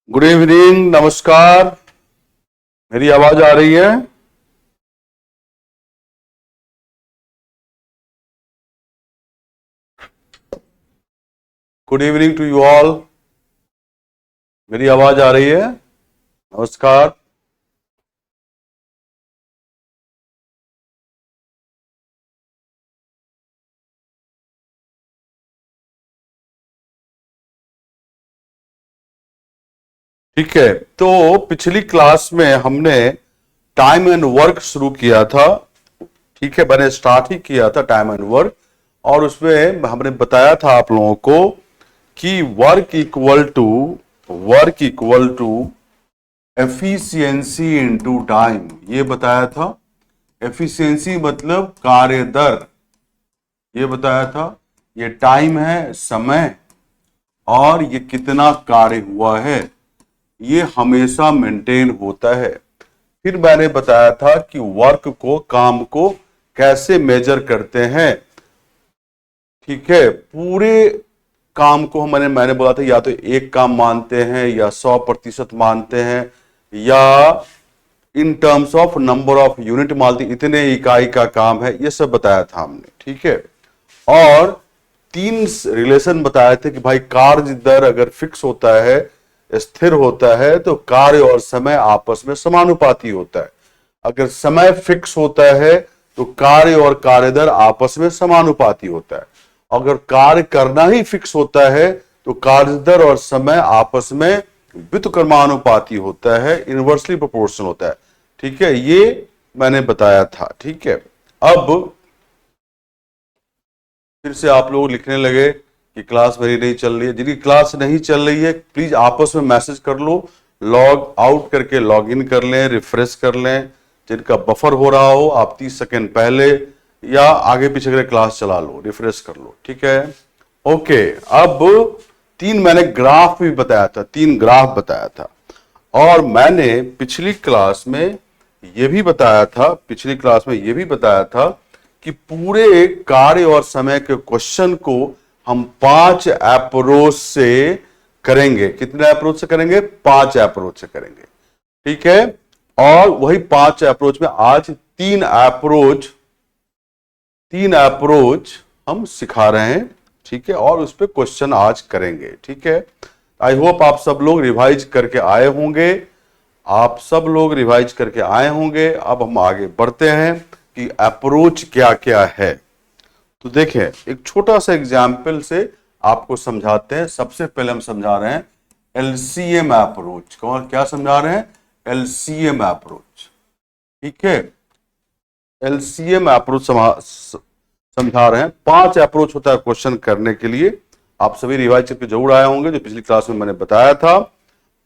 Good evening, नमस्कार। मेरी आवाज आ रही है? Good evening to you all. मेरी आवाज आ रही है? नमस्कार। ठीक है, तो पिछली क्लास में हमने टाइम एंड वर्क शुरू किया था। ठीक है, मैंने स्टार्ट ही किया था टाइम एंड वर्क, और उसमें हमने बताया था आप लोगों को कि work equal to efficiency into time, ये बताया था। एफिशिएंसी मतलब कार्य दर, ये बताया था। ये टाइम है, समय, और ये कितना कार्य हुआ है, ये हमेशा मेंटेन होता है। फिर मैंने बताया था कि वर्क को, काम को कैसे मेजर करते हैं। ठीक है, पूरे काम को मैंने बोला था या तो एक काम मानते हैं या 100% मानते हैं, या in terms of number of unit मानते, इतने इकाई का काम है, ये सब बताया था हमने। ठीक है, और 3 रिलेशन बताए थे कि भाई कार्य दर अगर फिक्स होता है, स्थिर होता है, तो कार्य और समय आपस में समानुपाती होता है। अगर समय फिक्स होता है तो कार्य और कार्य दर आपस में समानुपाती होता है। अगर कार्य करना ही फिक्स होता है तो कार्य दर और समय आपस में व्युत्क्रमानुपाती होता है, इनवर्सली प्रोपोर्शनल होता है। ठीक है, ये मैंने बताया था। ठीक है, अब फिर से आप लोग लिखने लगे कि क्लास मेरी नहीं चल रही है। जिनकी क्लास नहीं चल रही है प्लीज आपस में मैसेज कर लो, लॉग आउट करके लॉग इन कर लें, रिफ्रेश कर लें। जिनका बफर हो रहा हो आप 30 सेकेंड पहले या आगे पीछे करके क्लास चला लो, रिफ्रेश कर लो। ठीक है, ओके। अब 3 मैंने ग्राफ भी बताया था, 3 ग्राफ बताया था, और मैंने पिछली क्लास में यह भी बताया था कि पूरे कार्य और समय के क्वेश्चन को हम 5 अप्रोच से करेंगे। कितने अप्रोच से करेंगे? 5 अप्रोच से करेंगे। ठीक है, और वही 5 अप्रोच में आज 3 अप्रोच हम सिखा रहे हैं। ठीक है, और उस पर क्वेश्चन आज करेंगे। ठीक है, आई होप आप सब लोग रिवाइज करके आए होंगे। अब हम आगे बढ़ते हैं कि अप्रोच क्या क्या है। तो देखें, एक छोटा सा एग्जाम्पल से आपको समझाते हैं। सबसे पहले हम समझा रहे हैं एलसीएम अप्रोच। कौन क्या समझा रहे हैं? LCM approach. ठीक है, एलसीएम अप्रोच समझा रहे हैं। 5 अप्रोच होता है क्वेश्चन करने के लिए। आप सभी रिवाइज करके जरूर आए होंगे, जो पिछली क्लास में मैंने बताया था।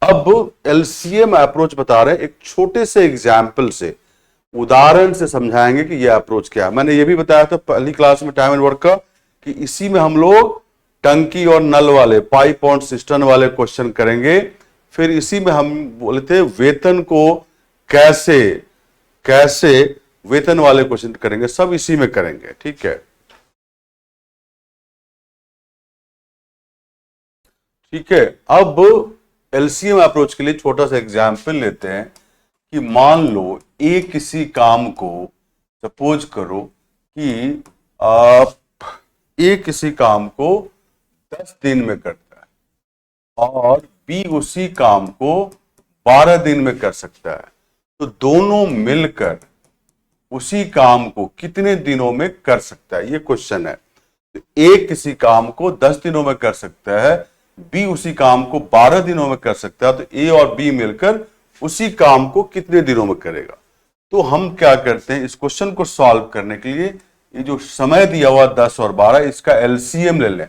अब एलसीएम अप्रोच बता रहे हैं, एक छोटे से एग्जाम्पल से, उदाहरण से समझाएंगे कि यह अप्रोच क्या है। मैंने यह भी बताया था पहली क्लास में टाइम एंड वर्क का कि इसी में हम लोग टंकी और नल वाले, पाइप और सिस्टम वाले क्वेश्चन करेंगे। फिर इसी में हम बोले थे वेतन को कैसे कैसे वेतन वाले क्वेश्चन करेंगे, सब इसी में करेंगे। ठीक है, ठीक है। अब एलसीएम अप्रोच के लिए छोटा सा एग्जाम्पल लेते हैं कि मान लो किसी काम को, सपोज करो कि आप किसी काम को 10 दिन में करता है और बी उसी काम को 12 दिन में कर सकता है, तो दोनों मिलकर उसी काम को कितने दिनों में कर सकता है, ये क्वेश्चन है। तो ए किसी काम को 10 दिनों में कर सकता है, बी उसी काम को 12 दिनों में कर सकता है, तो ए और बी मिलकर उसी काम को कितने दिनों में करेगा। तो हम क्या करते हैं, इस क्वेश्चन को सॉल्व करने के लिए ये जो समय दिया हुआ 10 और 12, इसका एलसीएम ले लें।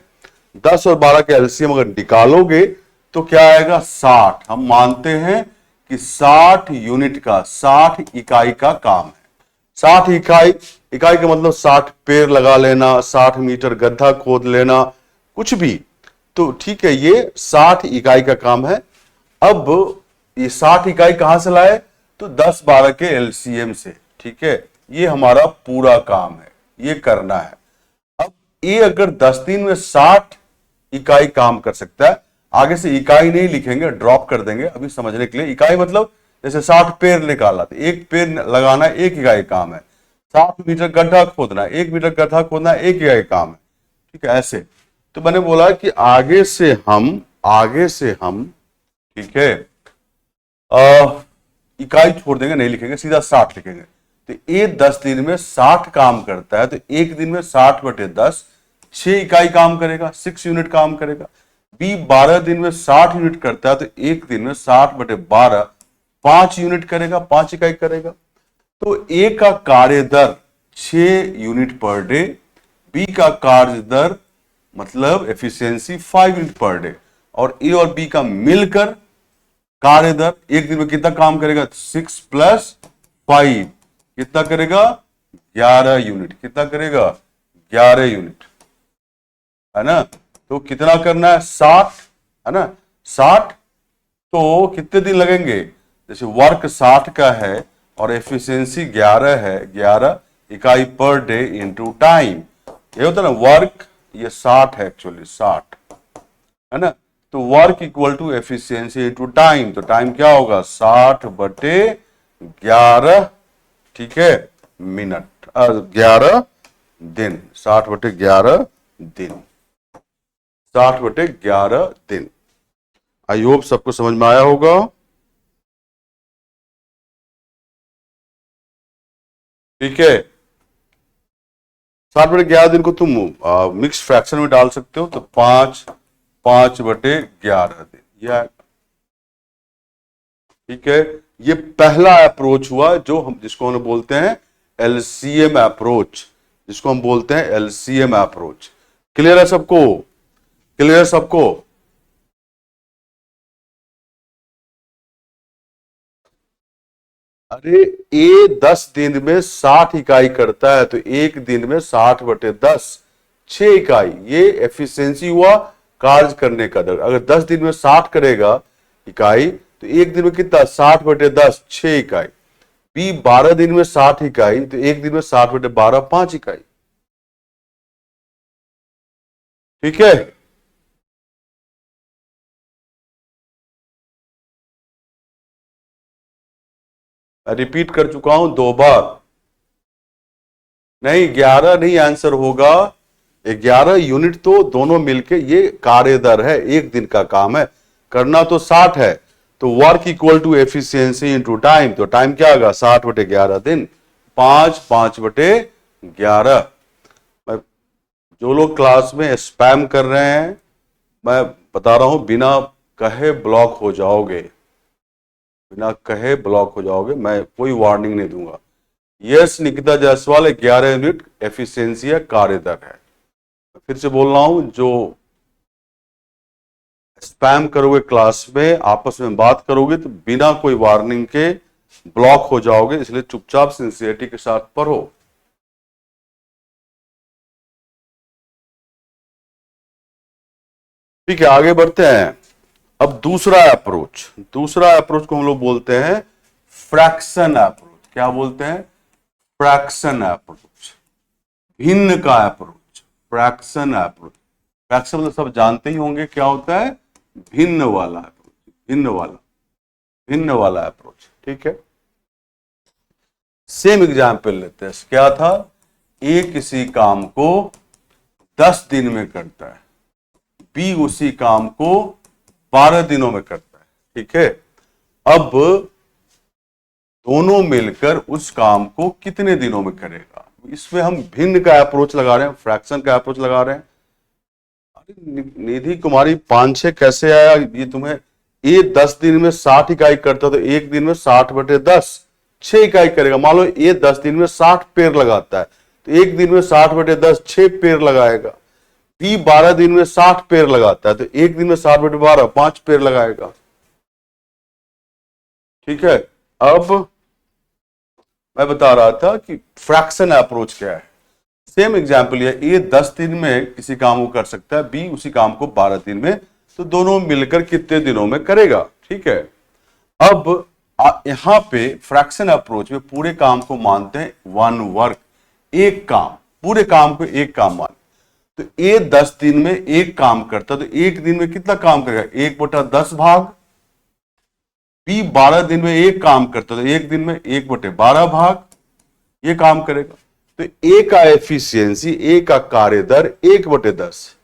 10 और 12 का एलसीएम अगर निकालोगे तो क्या आएगा? 60। हम मानते हैं कि 60 यूनिट का, 60 इकाई का काम है। 60 इकाई का मतलब 60 पेड़ लगा लेना, 60 मीटर गड्ढा खोद लेना, कुछ भी। तो ठीक है, ये 60 इकाई का काम है। अब ये 60 इकाई कहां से लाए? तो 10-12 के एलसीएम से। ठीक है, ये हमारा पूरा काम है, ये करना है। अब ये अगर 10 दिन में 60 इकाई काम कर सकता है, आगे से इकाई नहीं लिखेंगे, ड्रॉप कर देंगे अभी समझने के लिए। इकाई मतलब जैसे 60 पेड़ निकाला तो एक पेड़ लगाना एक इकाई काम है, 60 मीटर गड्ढा खोदना, 1 मीटर गड्ढा खोदना एक इकाई काम है, ठीक है। ऐसे तो मैंने बोला कि आगे से हम ठीक है इकाई छोड़ देंगे, नहीं लिखेंगे, सीधा 60 लिखेंगे। तो ए 10 दिन में 60 काम करता है, तो एक दिन में 60/10 6 इकाई काम करेगा, 6 यूनिट काम करेगा। बी 12 दिन में 60 यूनिट करता है, तो एक दिन में 60/12 5 यूनिट करेगा, 5 इकाई करेगा। तो ए का कार्य दर 6 यूनिट पर डे, बी का कार्य दर मतलब एफिशिएंसी 5 यूनिट पर डे, और ए और बी का मिलकर कार्य दर एक दिन में कितना काम करेगा, 6 + 5 कितना करेगा, 11 यूनिट। कितना करेगा, 11 यूनिट, है ना। तो कितना करना है, 60, है ना, 60। तो कितने दिन लगेंगे, जैसे वर्क 60 का है और एफिशिएंसी 11 है, 11 इकाई पर डे इंटू टाइम, ये होता है ना वर्क, ये 60 है एक्चुअली, 60, है ना। तो work equal to efficiency into time, तो टाइम क्या होगा, 60/11, ठीक है, मिनट, 11 दिन, 60/11 दिन, 60/11 दिन। आई होप सबको समझ में आया होगा। ठीक है, 60/11 दिन को तुम मिक्स फ्रैक्शन में डाल सकते हो, तो 5/11 दिन यह, ठीक है। ये पहला अप्रोच हुआ जो हम जिसको हम बोलते हैं एलसीएम अप्रोच, जिसको हम बोलते हैं एलसीएम अप्रोच। क्लियर है सबको, क्लियर है सबको। अरे ए 10 दिन में 60 इकाई करता है, तो एक दिन में 60/10 6 इकाई, ये एफिशिएंसी हुआ कार्य करने का दर। अगर 10 दिन में 60 करेगा इकाई, तो एक दिन में कितना, 60/10 6 इकाई। बी 12 दिन में 60 इकाई, तो एक दिन में 60/12 5 इकाई, ठीक है। रिपीट कर चुका हूं 2 बार, नहीं 11 नहीं आंसर होगा, 11 यूनिट तो दोनों मिलके ये कार्य दर है, एक दिन का काम है, करना तो 60 है। तो work equal to efficiency into time, तो टाइम क्या होगा, 60/11 दिन, 5/11। जो लोग क्लास में स्पैम कर रहे हैं, मैं बता रहा हूं बिना कहे ब्लॉक हो जाओगे, बिना कहे ब्लॉक हो जाओगे, मैं कोई वार्निंग नहीं दूंगा। Yes Nikita Jaiswal 11 unit efficiency है, कार्य दर है। फिर से बोल रहा हूं, जो स्पैम करोगे क्लास में, आपस में बात करोगे तो बिना कोई वार्निंग के ब्लॉक हो जाओगे, इसलिए चुपचाप सिंसियरिटी के साथ पढ़ो। ठीक है, आगे बढ़ते हैं। अब दूसरा अप्रोच को हम लोग बोलते हैं फ्रैक्शन अप्रोच। क्या बोलते हैं, फ्रैक्शन अप्रोच, भिन्न का अप्रोच, फ्रैक्शन अप्रोच। फ्रैक्शन मतलब सब जानते ही होंगे क्या होता है, भिन्न वाला अप्रोच, भिन्न वाला अप्रोच, ठीक है। सेम एग्जाम्पल लेते हैं, क्या था, ए किसी काम को 10 दिन में करता है, बी उसी काम को 12 दिनों में करता है, ठीक है। अब दोनों मिलकर उस काम को कितने दिनों में करेगा, इसमें हम भिन्न का अप्रोच लगा रहे हैं, फ्रैक्शन का अप्रोच लगा रहे हैं। निधि कुमारी 5-6 कैसे आया ये तुम्हें, ए 10 दिन में 60 इकाई करता तो एक दिन में 60/10 6 इकाई करेगा। मान लो ए 10 दिन में 60 पेड़ लगाता है, तो एक दिन में 60/10 6 पेड़ लगाएगा। बी 12 दिन में 60 पेड़ लगाता है, तो एक दिन में 60/12 5 पेड़ लगाएगा, ठीक है। अब मैं बता रहा था कि फ्रैक्शन अप्रोच क्या है। सेम एग्जाम्पल है, ए 10 दिन में किसी काम को कर सकता है, बी उसी काम को 12 दिन में, तो दोनों मिलकर कितने दिनों में करेगा, ठीक है। अब यहां पे फ्रैक्शन अप्रोच में पूरे काम को मानते हैं वन वर्क, एक काम, पूरे काम को एक काम मान। तो ए 10 दिन में एक काम करता है, तो एक दिन में कितना काम करेगा? 1/10 भाग। बी 12 दिन में एक काम करता है, तो एक दिन में 1/12 भाग ये काम करेगा। तो ए का एफिशिएंसी, ए का कार्यदर 1/10,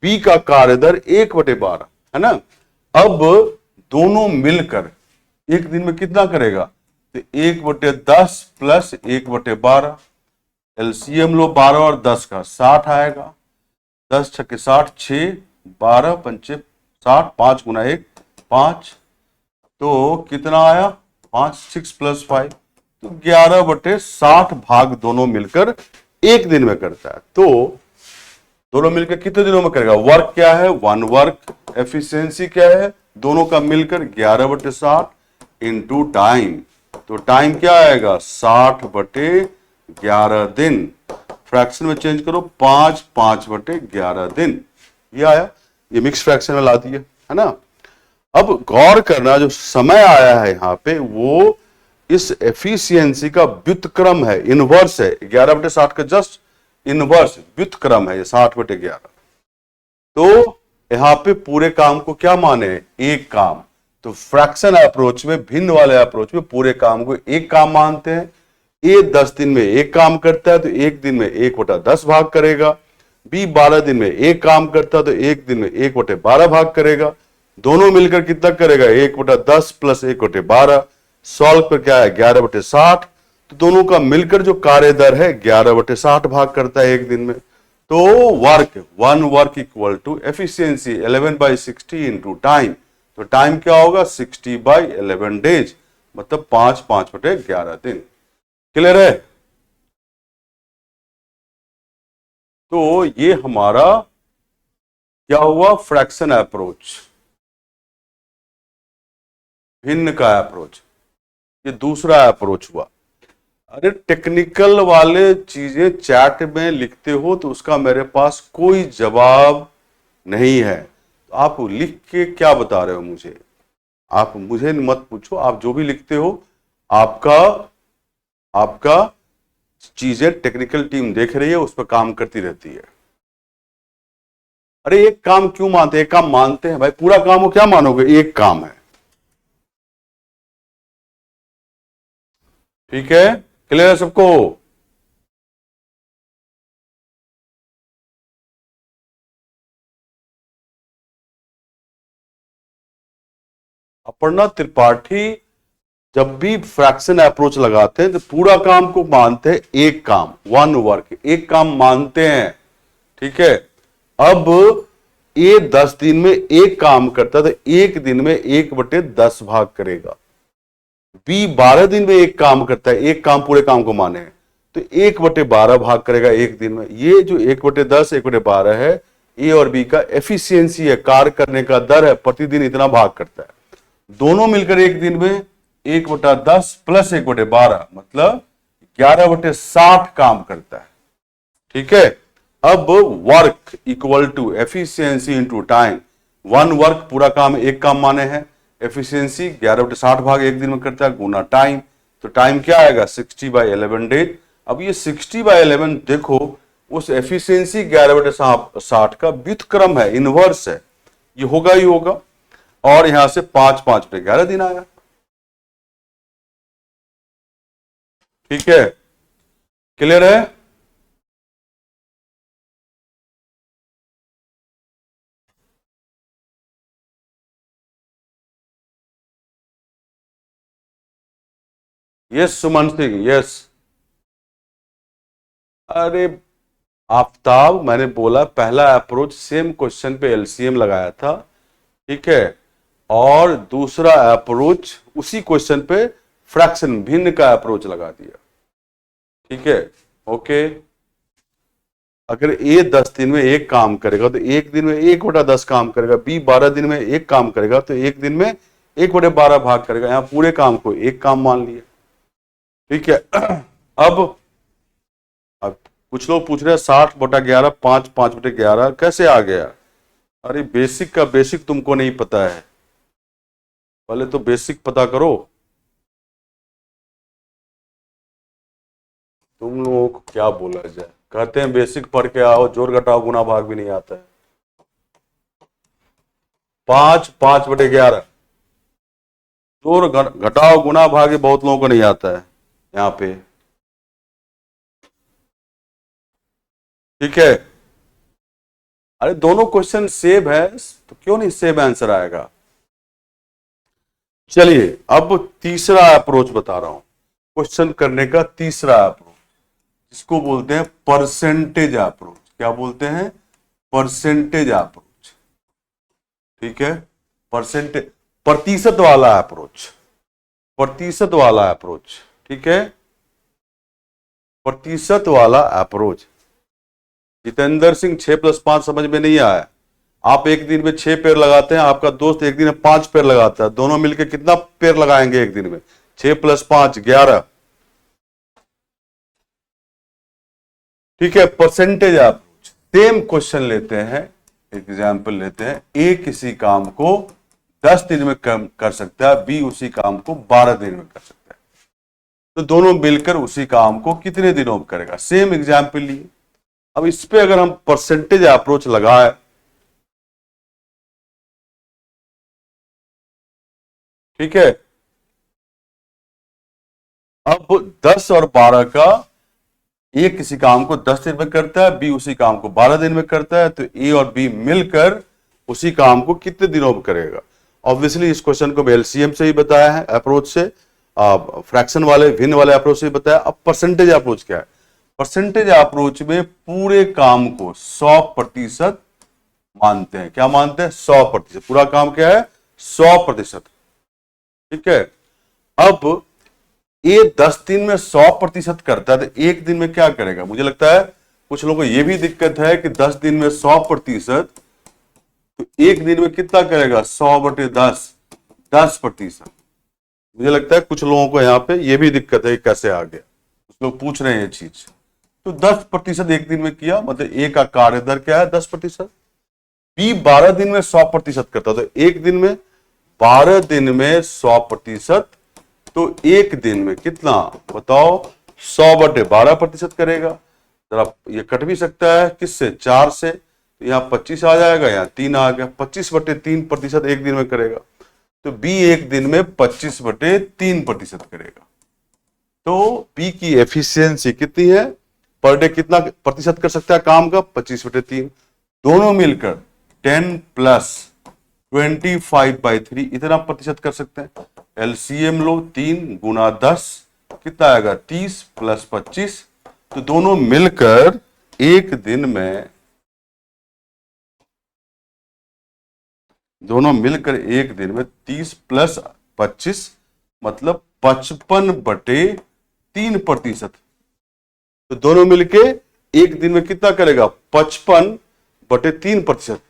बी का कार्यदर 1/12 है ना। अब दोनों मिलकर एक दिन में कितना करेगा? तो 1/10 प्लस 1/12, एलसीएम लो 12 और 10 का 60 आएगा। 10 छक्के 60, 6 12 पंचे 60, 5 गुना 1 5, तो कितना आया? 5 6 प्लस 5, तो 11/60 भाग दोनों मिलकर एक दिन में करता है। तो दोनों मिलकर कितने दिनों में करेगा? वर्क क्या है? 1 वर्क। एफिशिएंसी क्या है? दोनों का मिलकर 11/60 इंटू टाइम। तो टाइम क्या आएगा? 60/11 दिन। फ्रैक्शन में चेंज करो, 5 5/11 दिन। ये आया, ये मिक्स फ्रैक्शन में ला दिए, है ना। अब गौर करना, जो समय आया है यहां पे वो इस एफिशिएंसी का व्युत्क्रम है, इनवर्स है। 11/60 का जस्ट इनवर्स व्युत्क्रम है ये 60/11। तो यहां पे पूरे काम को क्या माने? एक काम। तो फ्रैक्शन अप्रोच में, भिन्न वाले अप्रोच में पूरे काम को एक काम मानते हैं। ए 10 दिन में एक काम करता है, तो एक दिन में 1/10 भाग करेगा। बी 12 दिन में एक काम करता है, तो एक दिन में 1/12 भाग करेगा। दोनों मिलकर कितना करेगा? 1/10 प्लस 1/12। सॉल्व पर क्या है? 11/60। तो दोनों का मिलकर जो कार्य दर है 11/60 भाग करता है एक दिन में। तो work, 1 work equal to efficiency 11/60 into time. तो टाइम क्या होगा? 60/11 डेज, मतलब 5 5/11 दिन। क्लियर है? तो ये हमारा क्या हुआ? फ्रैक्शन अप्रोच, भिन्न का अप्रोच। ये दूसरा अप्रोच हुआ। अरे टेक्निकल वाले चीजें चैट में लिखते हो तो उसका मेरे पास कोई जवाब नहीं है। तो आप लिख के क्या बता रहे हो मुझे? आप मुझे मत पूछो, आप जो भी लिखते हो आपका आपका चीजें टेक्निकल टीम देख रही है, उस पर काम करती रहती है। अरे एक काम क्यों मानते हैं? एक काम मानते हैं भाई, पूरा काम हो क्या मानोगे? एक काम है। ठीक है, क्लियर है सबको? अपर्णा त्रिपाठी जब भी फ्रैक्शन अप्रोच लगाते हैं तो पूरा काम को मानते हैं एक काम, 1 वर्क, एक काम मानते हैं। ठीक है। अब ए 10 दिन में एक काम करता है, तो एक दिन में 1/10 भाग करेगा। बी 12 दिन में एक काम करता है, एक काम पूरे काम को माने, तो 1/12 भाग करेगा एक दिन में। ये जो 1/10 1/12 है, ए और बी का एफिशिएंसी है, कार्य करने का दर है, प्रतिदिन इतना भाग करता है। दोनों मिलकर एक दिन में 1/10 प्लस 1/12 मतलब 11/60 काम करता है। ठीक है। अब work equal to efficiency into time. 1 work पूरा काम एक काम माने हैं, एफिशिएंसी 11/60 भाग एक दिन में करता है गुना टाइम। तो टाइम क्या आएगा? 60/11 डेज। अब ये 60/11 देखो, उस एफिशिएंसी 11/60 का व्युत्क्रम है, इनवर्स है, ये होगा ही होगा। और यहां से 5 5/11 दिन आया। ठीक है, क्लियर है? यस सुमन सिंह, यस। अरे आफ्ताब, मैंने बोला पहला अप्रोच सेम क्वेश्चन पे एलसीएम लगाया था, ठीक है, और दूसरा अप्रोच उसी क्वेश्चन पे फ्रैक्शन भिन्न का अप्रोच लगा दिया। ठीक है, ओके। अगर ए 10 दिन में एक काम करेगा तो एक दिन में 1/10 काम करेगा। बी 12 दिन में एक काम करेगा तो एक दिन में 1/12 भाग करेगा। यहां पूरे काम को एक काम मान लिया। ठीक है। अब कुछ लोग पूछ रहे हैं 60/11 5 5/11 कैसे आ गया? अरे बेसिक का बेसिक तुमको नहीं पता है, पहले तो बेसिक पता करो। तुम लोगों को क्या बोला जाए। कहते हैं बेसिक पढ़ के आओ, जोड़ घटाओ गुना भाग भी नहीं आता है। 5/11 जोड़ घटाओ गुना भाग बहुत लोगों को नहीं आता है यहाँ पे। ठीक है, अरे दोनों क्वेश्चन सेम है तो क्यों नहीं सेम आंसर आएगा। चलिए अब तीसरा अप्रोच बता रहा हूं, क्वेश्चन करने का तीसरा अप्रोच, जिसको बोलते हैं परसेंटेज अप्रोच। क्या बोलते हैं? Percentage approach. ठीक है, परसेंटेज, प्रतिशत वाला अप्रोच, प्रतिशत वाला अप्रोच। ठीक है, प्रतिशत वाला अप्रोच। जितेंद्र सिंह 6+5 समझ में नहीं आया। आप एक दिन में 6 पेड़ लगाते हैं, आपका दोस्त एक दिन में 5 पेड़ लगाता है, दोनों मिलकर कितना पेड़ लगाएंगे एक दिन में? 6 + 5 11। ठीक है, परसेंटेज अप्रोच। सेम क्वेश्चन लेते हैं, एग्जाम्पल लेते हैं, ए किसी काम को 10 दिन में कर सकता है, बी उसी काम को 12 दिन में कर सकता है, तो दोनों मिलकर उसी काम को कितने दिनों में करेगा? सेम एग्जाम्पल लिए। अब इस पे अगर हम परसेंटेज अप्रोच लगाए, ठीक है, अब 10 और 12 का, ए किसी काम को 10 दिन में करता है, बी उसी काम को 12 दिन में करता है, तो ए और बी मिलकर उसी काम को कितने दिनों में करेगा? ऑब्वियसली इस क्वेश्चन को एलसीएम से ही बताया है, अप्रोच से, फ्रैक्शन वाले भिन्न वाले अप्रोच से बताया। अब परसेंटेज अप्रोच क्या है? परसेंटेज अप्रोच में पूरे काम को 100% मानते हैं। क्या मानते हैं? 100%। पूरा काम क्या है? 100%। ठीक है, अब ये 10 दिन में 100% करता है, तो एक दिन में क्या करेगा? मुझे लगता है कुछ लोगों को यह भी दिक्कत है कि 10 दिन में 100%, तो एक दिन में कितना करेगा? 100/10, 10%। मुझे लगता है कुछ लोगों को यहाँ पे यह भी दिक्कत है कि कैसे आ गया, कुछ लोग पूछ रहे हैं ये चीज। तो 10% एक दिन में किया, मतलब ए का कार्य दर क्या है? 10%। बी 12 दिन में 100% करता, तो एक दिन में 12 दिन में 100%, तो एक दिन में कितना बताओ? 100/12% करेगा। जरा ये कट भी सकता है किससे? 4 से, तो यहाँ 25 आ जाएगा, यहाँ 3 आ गया, 25/3% एक दिन में करेगा, तो बी एक दिन में 25/3% करेगा। तो बी की एफिशिएंसी कितनी है? पर डे कितना प्रतिशत कर सकता है काम का? 25/3। दोनों मिलकर 10 + 25/3 इतना प्रतिशत कर सकते हैं। एलसीएम लो, 3 × 10 कितना आएगा? 30 + 25, तो दोनों मिलकर एक दिन में, दोनों मिलकर एक दिन में 30 + 25 मतलब 55/3%। तो दोनों मिलके एक दिन में कितना करेगा? 55/3%।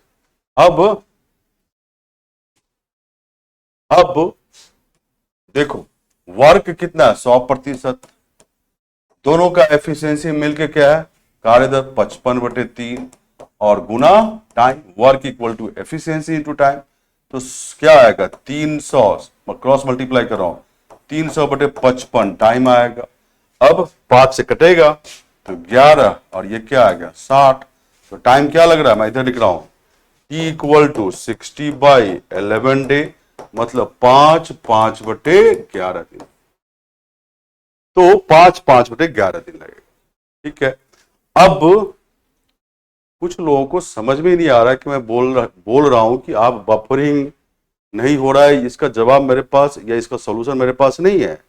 अब देखो वर्क कितना है? 100%। दोनों का एफिशिएंसी मिलके क्या है? कार्यदर 55/3 और गुना time, work equal to efficiency into time, तो क्या आएगा? 300, क्रॉस मल्टीप्लाई कर रहा हूं, 300/55 टाइम आएगा। अब 5 से कटेगा तो 11, और ये क्या आ गया? 60। तो टाइम क्या लग रहा है? मैं इधर लिख रहा हूं, T = 60/11 डे, मतलब 5/11 दिन। तो 5/11 दिन लगेगा। ठीक है, अब कुछ लोगों को समझ में नहीं आ रहा है कि मैं बोल रहा हूं कि आप बफरिंग नहीं हो रहा है, इसका जवाब मेरे पास या इसका सॉल्यूशन मेरे पास नहीं है।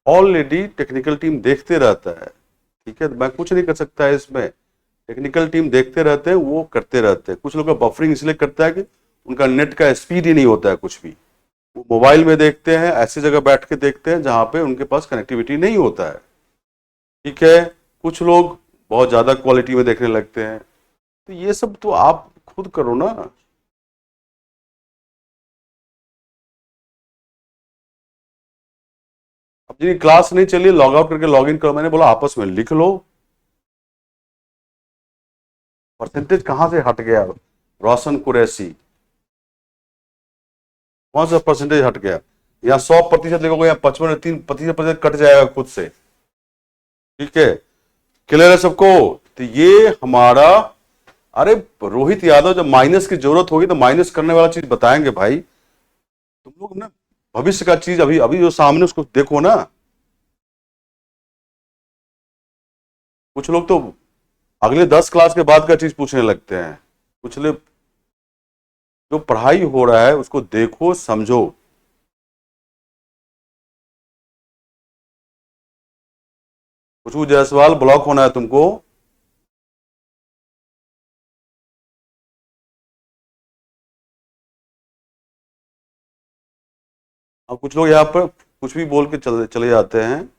ऑलरेडी टेक्निकल टीम देखते रहता है। ठीक है, मैं कुछ नहीं कर सकता है इसमें, टेक्निकल टीम देखते रहते हैं, वो करते रहते हैं। कुछ लोग का बफरिंग इसलिए करता है कि उनका नेट का स्पीड ही नहीं होता है कुछ भी, वो मोबाइल में देखते हैं, ऐसी जगह बैठ के देखते हैं जहां पे उनके पास कनेक्टिविटी नहीं होता है। ठीक है, कुछ लोग बहुत ज्यादा क्वालिटी में देखने लगते हैं, तो ये सब तो आप खुद करो ना। अब जिनकी क्लास नहीं चली, लॉग आउट करके लॉग इन करो। मैंने बोला आपस में लिख लो। परसेंटेज कहां से हट गया? रोशन कुरैशी, कौन सा परसेंटेज हट गया? यहाँ 100% लिखोगे, यहाँ 55 3% कट जाएगा खुद से। ठीक है, क्लियर है सबको? तो ये हमारा, अरे रोहित यादव, जब माइनस की जरूरत होगी तो माइनस करने वाला चीज बताएंगे भाई। तुम लोग ना भविष्य का चीज अभी अभी जो सामने उसको देखो ना। कुछ लोग तो अगले 10 क्लास के बाद का चीज पूछने लगते हैं। कुछ लोग, जो पढ़ाई हो रहा है उसको देखो समझो। खुशबू जायसवाल, ब्लॉक होना है तुमको। और कुछ लोग यहाँ पर कुछ भी बोल के चले चले जाते हैं,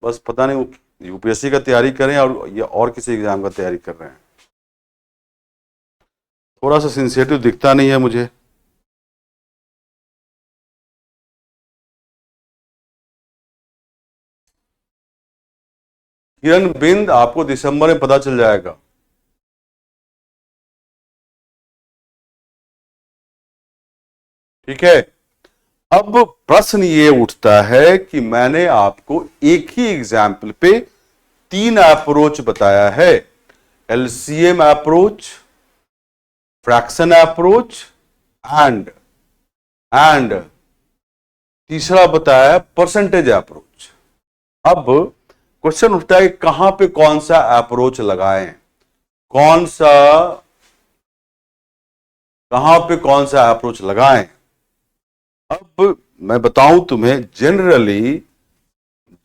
बस पता नहीं वो यूपीएससी का तैयारी करें और या और किसी एग्जाम का तैयारी कर रहे हैं। थोड़ा सा सिंसियरिटी दिखता नहीं है मुझे। किरण बिंद, आपको दिसंबर में पता चल जाएगा। ठीक है। अब प्रश्न ये उठता है कि मैंने आपको एक ही एग्जाम्पल पे 3 अप्रोच बताया है। LCM approach, fraction approach and तीसरा बताया परसेंटेज अप्रोच। अब क्वेश्चन उठता है कहां पे कौन सा अप्रोच लगाएं, कौन सा, कहां पे कौन सा अप्रोच लगाएं। अब मैं बताऊं तुम्हें, generally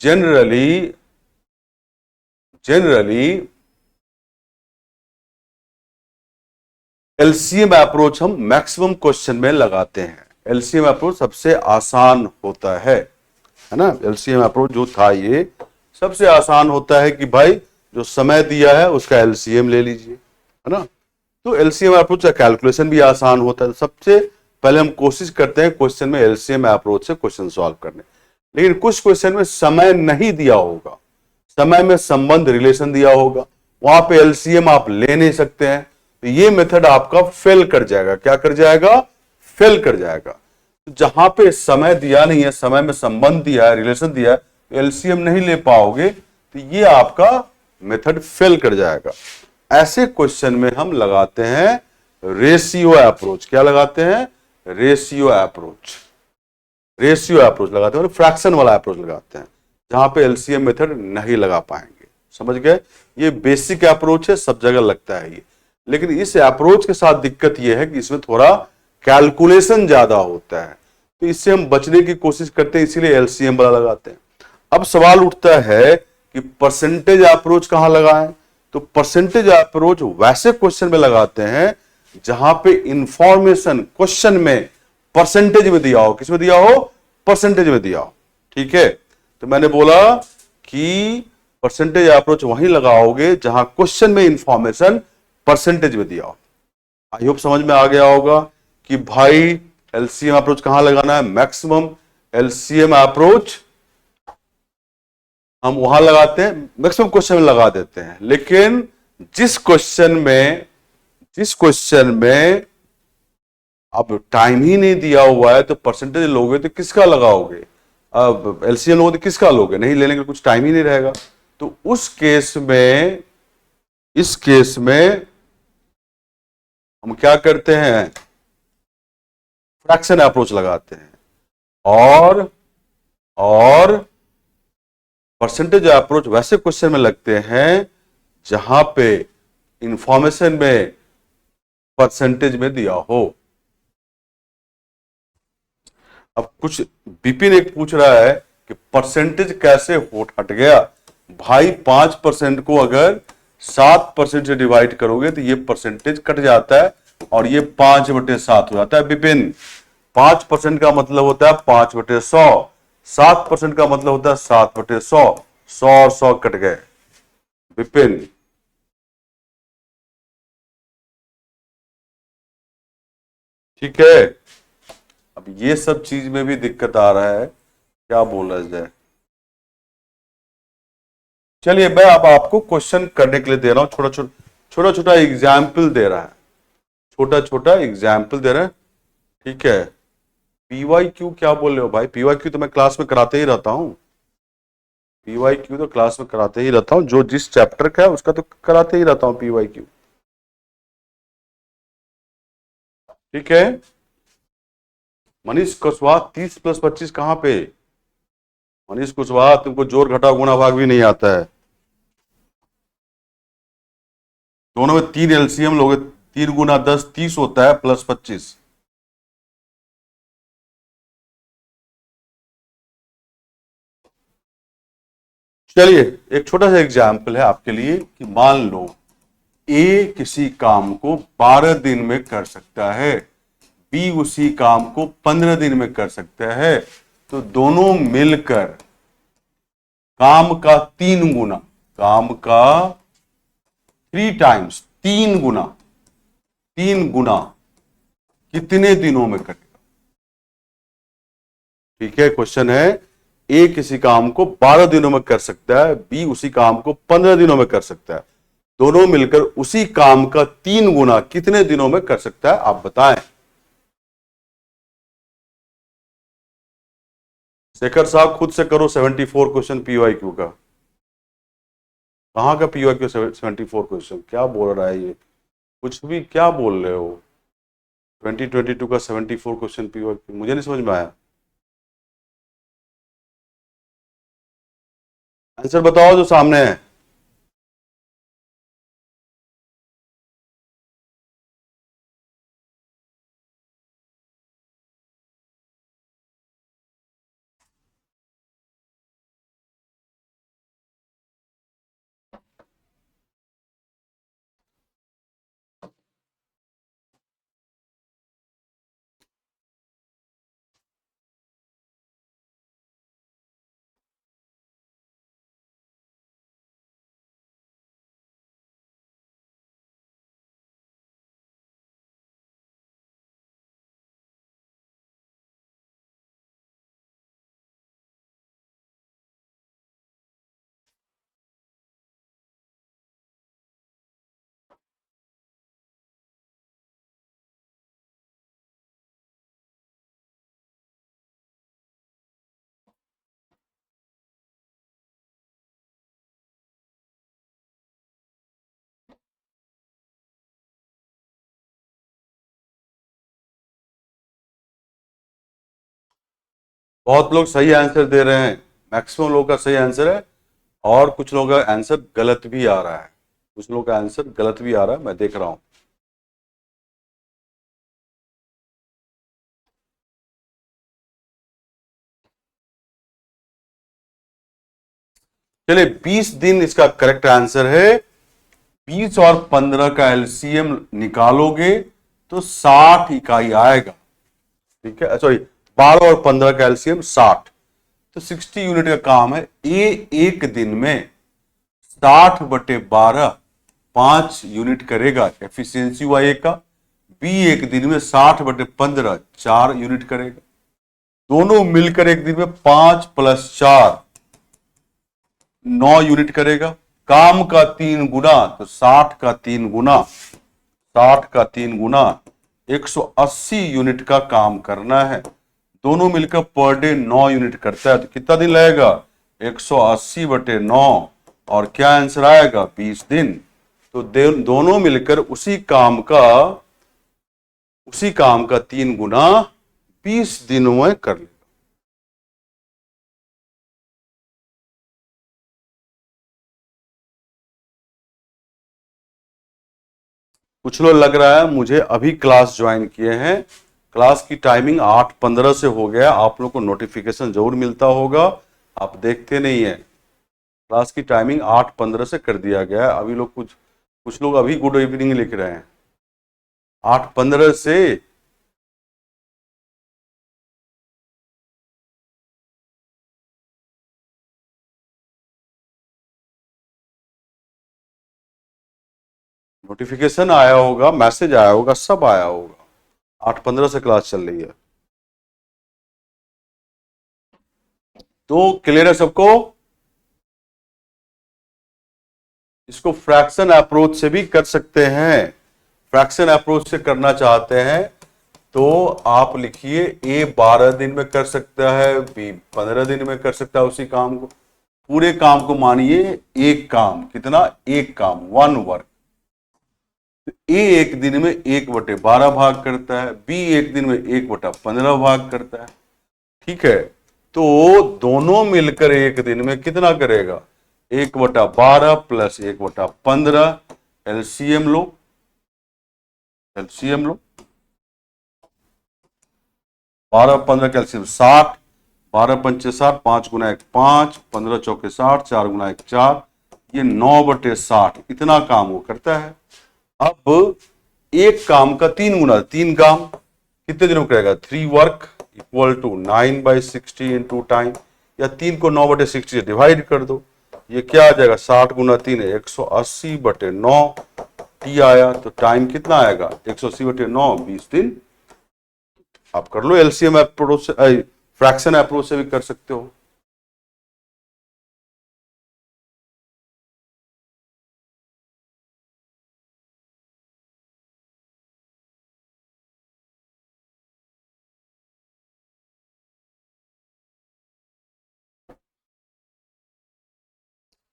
generally generally LCM approach हम मैक्सिमम क्वेश्चन में लगाते हैं। एलसीएम अप्रोच सबसे आसान होता है ना। एलसीएम अप्रोच जो था ये सबसे आसान होता है कि भाई जो समय दिया है उसका एलसीएम ले लीजिए, है ना। तो एलसीएम अप्रोच का कैलकुलेशन भी आसान होता है। सबसे पहले हम कोशिश करते हैं क्वेश्चन में एलसीएम अप्रोच से क्वेश्चन सॉल्व करने। लेकिन कुछ क्वेश्चन में समय नहीं दिया होगा, समय में संबंध रिलेशन दिया होगा, वहां पे एलसीएम आप ले नहीं सकते हैं, तो ये मेथड आपका फेल कर जाएगा। क्या कर जाएगा? फेल कर जाएगा। तो जहां पे समय दिया नहीं है, समय में संबंध दिया है, रिलेशन दिया है, तो एलसीएम नहीं ले पाओगे, तो ये आपका मेथड फेल कर जाएगा। ऐसे क्वेश्चन में हम लगाते हैं रेशियो अप्रोच। क्या लगाते हैं? Ratio approach. रेशियो अप्रोच लगाते हैं और फ्रैक्शन वाला अप्रोच लगाते हैं, जहां पे एलसीएम मेथड नहीं लगा पाएंगे। समझ गए? ये बेसिक अप्रोच है, सब जगह लगता है ये। लेकिन इस अप्रोच के साथ दिक्कत ये है कि इसमें थोड़ा कैलकुलेशन ज्यादा होता है, तो इससे हम बचने की कोशिश करते हैं, इसीलिए एलसीएम वाला लगाते हैं। अब सवाल उठता है कि परसेंटेज अप्रोच कहां लगाएं? तो परसेंटेज अप्रोच वैसे क्वेश्चन में लगाते हैं जहां पे इंफॉर्मेशन क्वेश्चन में परसेंटेज में दिया हो। किस में दिया हो? परसेंटेज में दिया हो। ठीक है, तो मैंने बोला कि परसेंटेज अप्रोच वहीं लगाओगे जहां क्वेश्चन में इंफॉर्मेशन परसेंटेज में दिया हो। आई होप समझ में आ गया होगा कि भाई एलसीएम अप्रोच कहां लगाना है। मैक्सिमम एलसीएम अप्रोच हम वहां लगाते हैं, मैक्सिमम क्वेश्चन में लगा देते हैं। लेकिन जिस क्वेश्चन में अब टाइम ही नहीं दिया हुआ है, तो परसेंटेज लोगे तो किसका लगाओगे? अब एलसीएम लोगे तो किसका लोगे? नहीं लेने का कुछ टाइम ही नहीं रहेगा। तो उस केस में, इस केस में हम क्या करते हैं? फ्रैक्शन अप्रोच लगाते हैं। और परसेंटेज अप्रोच वैसे क्वेश्चन में लगते हैं जहां पे इंफॉर्मेशन में परसेंटेज में दिया हो। अब कुछ विपिन एक पूछ रहा है कि परसेंटेज कैसे हट गया भाई। 5% को अगर 7% से डिवाइड करोगे तो ये परसेंटेज कट जाता है और ये 5/7 हो जाता है। विपिन, 5% का मतलब होता है 5/100, 7% का मतलब होता है 7/100। 100 और 100 कट गए। विपिन, ठीक है। अब ये सब चीज में भी दिक्कत आ रहा है, क्या बोला जाए। चलिए, मैं अब आपको क्वेश्चन करने के लिए दे रहा हूं, छोटा छोटा एग्जाम्पल दे रहा है, छोटा छोटा एग्जाम्पल दे रहा है। ठीक है। पीवाई क्यू क्या बोल रहे हो भाई? पीवाई क्यू तो मैं क्लास में कराते ही रहता हूं। PYQ तो क्लास में कराते ही रहता हूँ, जो जिस चैप्टर का है उसका तो कराते ही रहता हूँ PYQ। ठीक है। मनीष कुशवाहा 30+25 कहां पे? मनीष कुशवाहा तुमको जोड़ घटा गुणा भाग भी नहीं आता है। दोनों में 3 LCM लोगे, 3 गुना 10 30 होता है, +25। चलिए एक छोटा सा एग्जाम्पल है आपके लिए कि मान लो ए किसी काम को 12 दिन में कर सकता है, बी उसी काम को 15 दिन में कर सकता है, तो दोनों मिलकर काम का 3 गुना, काम का 3 टाइम्स, 3 गुना, 3 गुना कितने दिनों में करेगा? ठीक है, क्वेश्चन है ए किसी काम को 12 दिनों में कर सकता है, बी उसी काम को 15 दिनों में कर सकता है, दोनों मिलकर उसी काम का 3 गुना कितने दिनों में कर सकता है, आप बताएं। शेखर साहब खुद से करो 74 क्वेश्चन PYQ का। कहां का PYQ 74 क्वेश्चन? क्या बोल रहा है ये, कुछ भी क्या बोल रहे हो? 2022 का 74 क्वेश्चन PYQ मुझे नहीं समझ में आया। आंसर बताओ जो सामने है। बहुत लोग सही आंसर दे रहे हैं, मैक्सिमम लोगों का सही आंसर है, और कुछ लोगों का आंसर गलत भी आ रहा है, कुछ लोगों का आंसर गलत भी आ रहा है, मैं देख रहा हूं। चलिए 20 दिन इसका करेक्ट आंसर है। 20 और 15 का LCM निकालोगे तो 60 इकाई आएगा। ठीक है, सॉरी 12 और 15 का LCM 60, तो 60 यूनिट का काम है। ए एक दिन में 60/12 5 यूनिट करेगा, एफिशिएंसी हुआ ए का। बी एक दिन में 60/15 4 यूनिट करेगा, दोनों मिलकर एक दिन में 5 + 4 9 यूनिट करेगा। काम का 3 गुना, तो 60 का 3 गुना, 60 का 3 गुना 180 यूनिट का काम करना है, दोनों मिलकर पर डे 9 यूनिट करता है, तो कितना दिन लगेगा? 180/9, और क्या आंसर आएगा? 20 दिन। तो दोनों मिलकर उसी काम का 3 गुना 20 दिनों में कर ले। कुछ लोग लग रहा है मुझे अभी क्लास ज्वाइन किए हैं, क्लास की टाइमिंग 8:15 से हो गया, आप लोग को नोटिफिकेशन जरूर मिलता होगा, आप देखते नहीं है। क्लास की टाइमिंग 8:15 से कर दिया गया है। अभी लोग कुछ लोग अभी गुड इवनिंग लिख रहे हैं 8:15 से। नोटिफिकेशन आया होगा, मैसेज आया होगा, सब आया होगा। 8:15 से क्लास चल रही है। तो क्लियर है सबको? इसको फ्रैक्शन अप्रोच से भी कर सकते हैं। फ्रैक्शन अप्रोच से करना चाहते हैं तो आप लिखिए ए 12 दिन में कर सकता है, बी 15 दिन में कर सकता है उसी काम को। पूरे काम को मानिए एक काम, कितना, एक काम, 1 वर्क। तो ए एक दिन में 1/12 भाग करता है, बी एक दिन में 1/15 भाग करता है। ठीक है, तो दोनों मिलकर एक दिन में कितना करेगा, 1/12 प्लस 1/15। एलसीएम लो, एलसीएम लो, 12-15 का एलसीएम 60, 12×5 60, 5 × 1 5, 15×4 60, 4 × 1 4, ये 9/60 इतना काम वो करता है। अब एक काम का 3 गुना, 3 काम कितने दिनों में करेगा, 3 work equal to 9/60 into time, या 3 को 9/60 से डिवाइड कर दो, ये क्या आ जाएगा, 60 × 3 है 180/9 टी आया। तो टाइम कितना आएगा, 180/9, 20 दिन। आप कर लो एलसीएम अप्रोच से, फ्रैक्शन अप्रोच से भी कर सकते हो।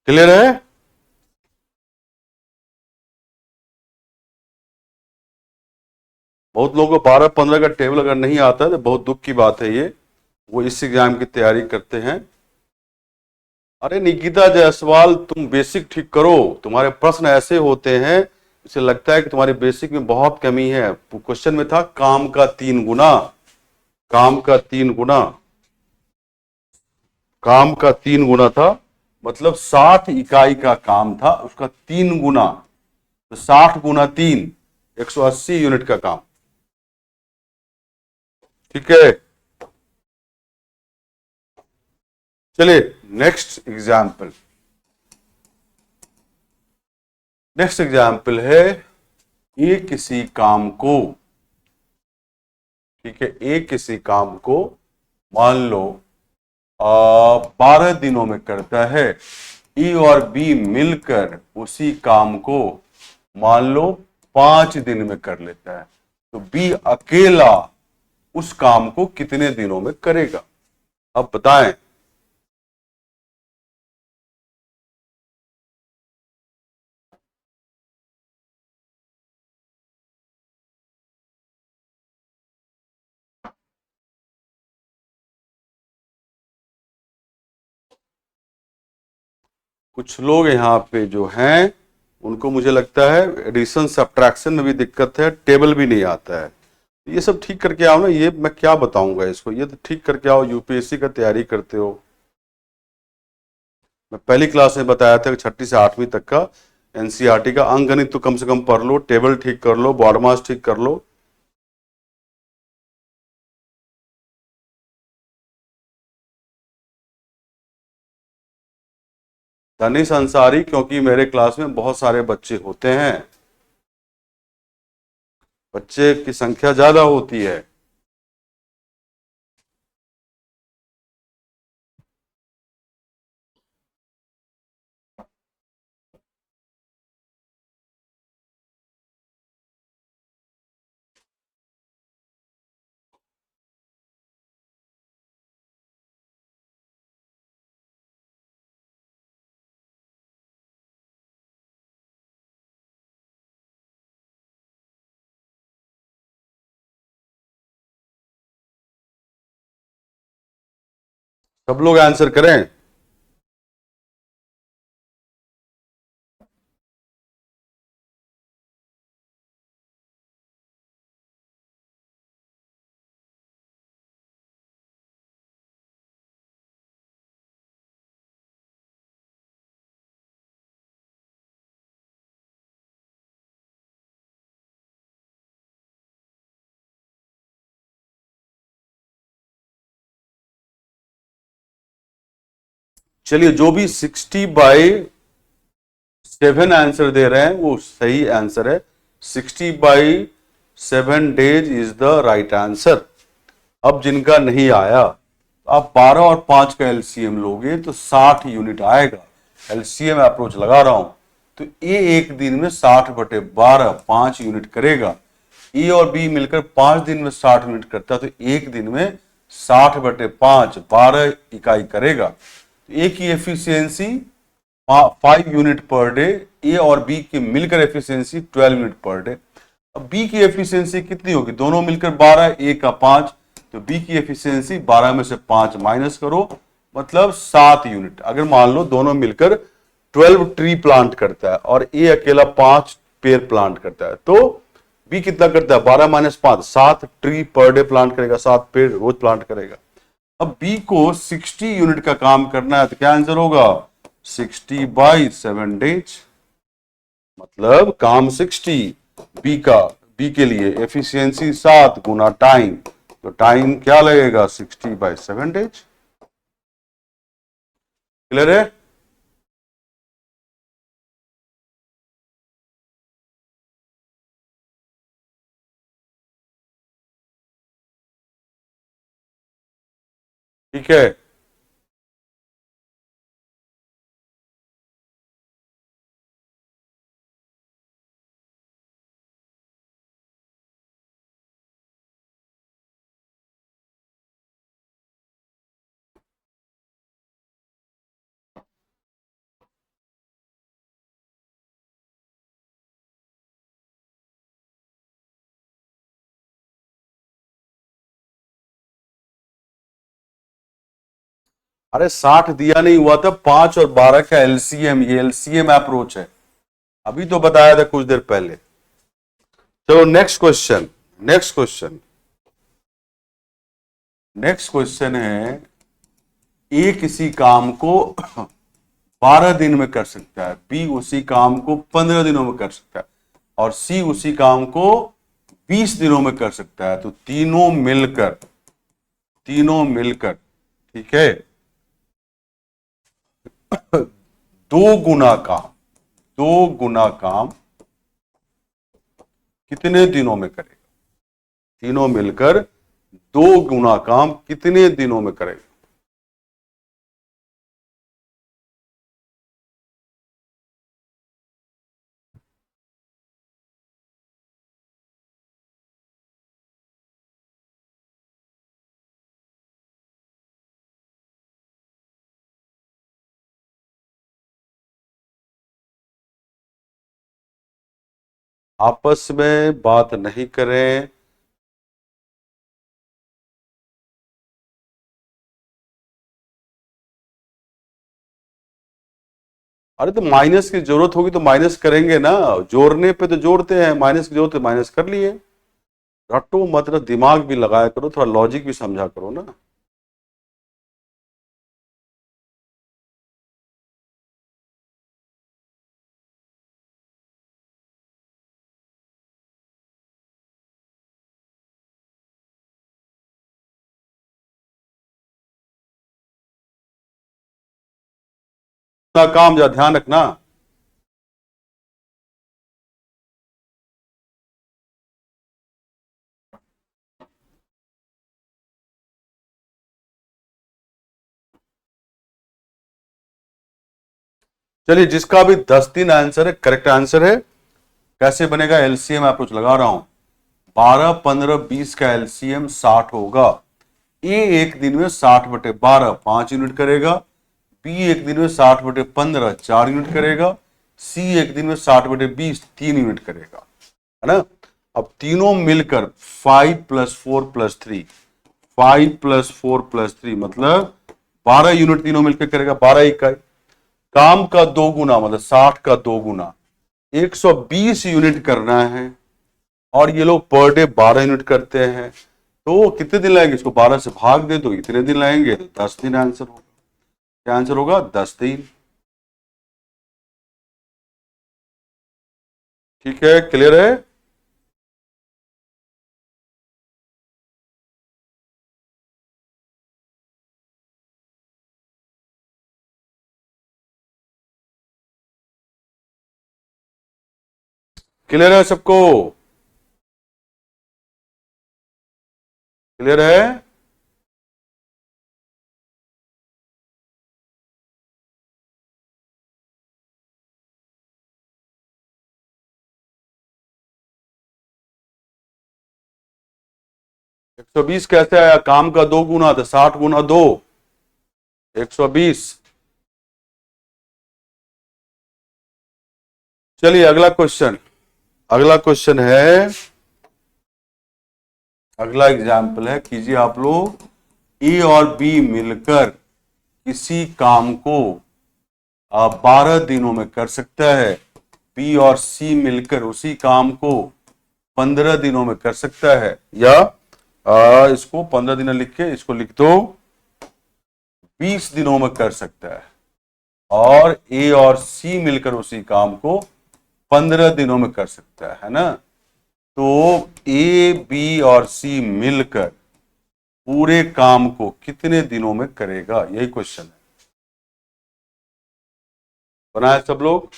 क्लियर है? बहुत लोगों को 12-15 का टेबल अगर नहीं आता है तो बहुत दुख की बात है, ये वो इस एग्जाम की तैयारी करते हैं। अरे निकिता जायसवाल, तुम बेसिक ठीक करो, तुम्हारे प्रश्न ऐसे होते हैं इसे लगता है कि तुम्हारी बेसिक में बहुत कमी है। क्वेश्चन में था काम का 3 गुना, काम का 3 गुना, काम का 3 गुना था, मतलब 60 इकाई का काम था, उसका 3 गुना, तो 60 × 3 180 यूनिट का काम। ठीक है, चलिए नेक्स्ट एग्जाम्पल, नेक्स्ट एग्जाम्पल है, ए किसी काम को, ठीक है, ए किसी काम को मान लो 12 दिनों में करता है, ए और बी मिलकर उसी काम को मान लो 5 दिन में कर लेता है, तो बी अकेला उस काम को कितने दिनों में करेगा, अब बताएं। कुछ लोग यहाँ पे जो हैं उनको मुझे लगता है एडिशन सब्ट्रैक्शन में भी दिक्कत है, टेबल भी नहीं आता है, ये सब ठीक करके आओ ना, ये मैं क्या बताऊंगा इसको, ये तो ठीक करके आओ, यूपीएससी का तैयारी करते हो। मैं पहली क्लास में बताया था कि 6ठी से 8वीं तक का एनसीईआरटी का अंकगणित तो कम से कम पढ़ लो, टेबल ठीक कर लो, बॉड मास ठीक कर लो। धनीश अंसारी, क्योंकि मेरे क्लास में बहुत सारे बच्चे होते हैं, बच्चे की संख्या ज्यादा होती है। सब लोग आंसर करें। चलिए, जो भी 60/7 आंसर दे रहे हैं वो सही आंसर है, 60/7 days is the right answer. अब जिनका नहीं आया, आप 12 और 5 का एलसीएम लोगे तो 60 यूनिट आएगा, एलसीएम अप्रोच लगा रहा हूं, तो ए एक दिन में 60/12 5 यूनिट करेगा, ए और बी मिलकर 5 दिन में 60 यूनिट करता है, तो एक दिन में 60/5 12 इकाई करेगा। ए की एफिशिएंसी 5 यूनिट पर डे, ए और बी की मिलकर एफिशिएंसी 12 यूनिट पर डे। अब बी की एफिशिएंसी कितनी होगी, दोनों मिलकर 12, ए का 5, तो बी की एफिशिएंसी 12 में से 5 माइनस करो, मतलब 7 यूनिट। अगर मान लो दोनों मिलकर 12 ट्री प्लांट करता है और ए अकेला 5 पेड़ प्लांट करता है, तो बी कितना करता है, 12 minus 5, 7 tree per day plant करेगा, 7 पेड़ रोज प्लांट करेगा। अब बी को 60 यूनिट का काम करना है, तो क्या आंसर होगा, 60/7 डेज, मतलब काम 60, बी के लिए एफिशिएंसी 7 गुना टाइम, तो टाइम क्या लगेगा, 60/7 डेज। क्लियर है? ठीक है, अरे 60 दिया नहीं हुआ था, 5 और 12 का एलसीएम, ये एलसीएम अप्रोच है, अभी तो बताया था कुछ देर पहले। चलो next question, next question, next question है, ए किसी काम को 12 दिन में कर सकता है, बी उसी काम को 15 दिनों में कर सकता है, और सी उसी काम को 20 दिनों में कर सकता है, तो तीनों मिलकर ठीक है, दो गुना काम कितने दिनों में करेगा, तीनों मिलकर 2 गुना काम कितने दिनों में करेगा। आपस में बात नहीं करें, अरे तो माइनस की जरूरत होगी तो माइनस करेंगे ना, जोड़ने पे तो जोड़ते हैं, माइनस की जरूरत है माइनस कर लिए। रटो मतलब दिमाग भी लगाया करो, थोड़ा लॉजिक भी समझा करो ना। अपना काम जा ध्यान रखना। चलिए जिसका भी 10 दिन आंसर है, करेक्ट आंसर है, कैसे बनेगा, एलसीएम अप्रोच लगा रहा हूं, 12, 15, 20 का एलसीएम 60 होगा। ए एक दिन में 60/12 5 यूनिट करेगा, बी एक दिन में 60/15 4 यूनिट करेगा, सी एक दिन में 60/20 3 यूनिट करेगा, है ना। अब तीनों मिलकर 5+4+3, 5+4+3 मतलब 12 यूनिट तीनों मिलकर करेगा, 12 इकाई। काम का 2 गुना मतलब 60 का 2 गुना 120 यूनिट करना है, और ये लोग पर डे 12 यूनिट करते हैं, तो कितने दिन लगेंगे, इसको 12 से भाग दे दो, इतने दिन लगेंगे, 10 दिन आंसर होगा। क्या आंसर होगा, 10 दिन। ठीक है, क्लियर है? क्लियर है सबको? क्लियर है? 120 कैसे आया, काम का 2 गुना तो 60 गुना 2, 120, चलिए अगला क्वेश्चन है, अगला एग्जाम्पल है, कीजिए आप लोग। ए और बी मिलकर किसी काम को 12 दिनों में कर सकता है। बी और सी मिलकर उसी काम को 15 दिनों में कर सकता है। या इसको 15 दिन लिख के इसको लिख दो 20 दिनों में कर सकता है। और ए और सी मिलकर उसी काम को 15 दिनों में कर सकता है ना। तो ए बी और सी मिलकर पूरे काम को कितने दिनों में करेगा, यही क्वेश्चन है। बनाए सब लोग?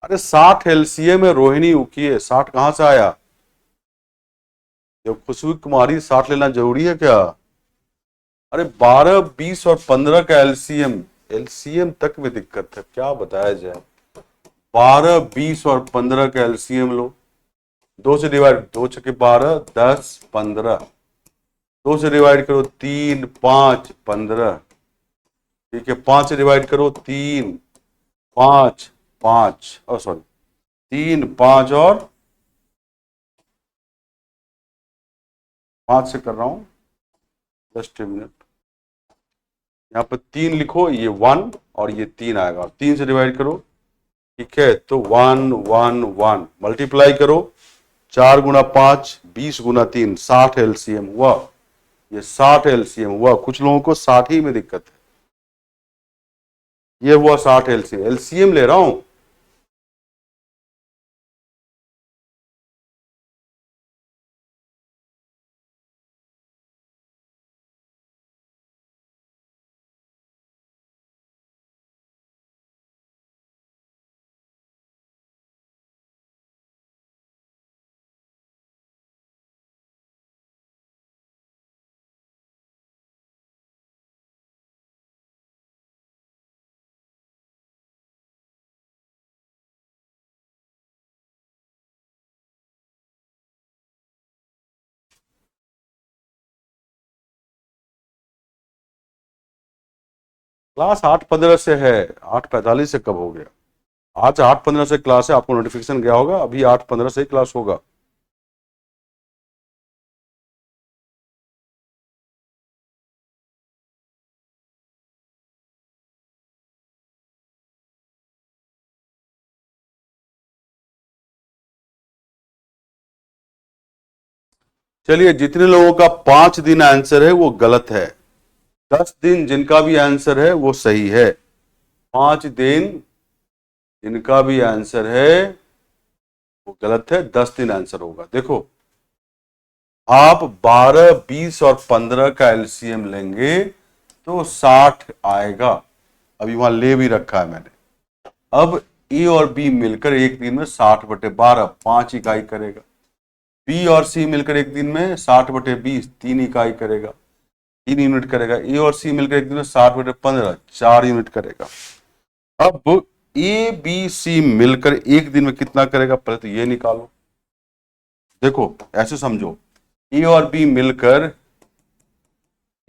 अरे 60 एलसीएम में रोहिणी उकी है, 60 कहां से आया? जब खुशबू कुमारी 60 लेना जरूरी है क्या? अरे 12, 20 और 15 का एलसीएम, एलसीएम तक में दिक्कत है, क्या बताया जाए। 12, 20 और 15 का एलसीएम लो, 2 से डिवाइड, 2 छके 12, 10, 15, 2 से डिवाइड करो 3, 5, 15, ठीक है। 5 से डिवाइड करो 3, 5, 5 और सॉरी 3, 5 और 5 से कर रहा हूं, जस्ट मिनट। यहाँ पर 3 लिखो, ये 1 और ये 3 आएगा, 3 से डिवाइड करो, ठीक है। तो 1, 1, 1 मल्टीप्लाई करो, 4 गुना 5, 20 गुना 3, 60 एलसीएम हुआ। ये 60 एलसीएम हुआ। कुछ लोगों को 60 ही में दिक्कत है। ये हुआ 60 एलसीएम, एलसीएम ले रहा हूं। क्लास 8:15 से है, 8:45 से कब हो गया? आज 8:15 से क्लास है, आपको नोटिफिकेशन गया होगा, अभी 8:15 से ही क्लास होगा। चलिए, जितने लोगों का 5 दिन आंसर है वो गलत है। 10 दिन जिनका भी आंसर है वो सही है। 5 दिन जिनका भी आंसर है वो गलत है, 10 दिन आंसर होगा। देखो, आप 12, 20 और 15 का एलसीएम लेंगे तो 60 आएगा। अभी वहां ले भी रखा है मैंने। अब ए और बी मिलकर एक दिन में 60/12 5 इकाई करेगा। बी और सी मिलकर एक दिन में 60/20 3 इकाई करेगा, 3 यूनिट करेगा। ए और सी मिलकर एक दिन में 60/15 4 यूनिट करेगा। अब ए बी सी मिलकर एक दिन में कितना करेगा, पहले तो ये निकालो। देखो ऐसे समझो, ए और बी मिलकर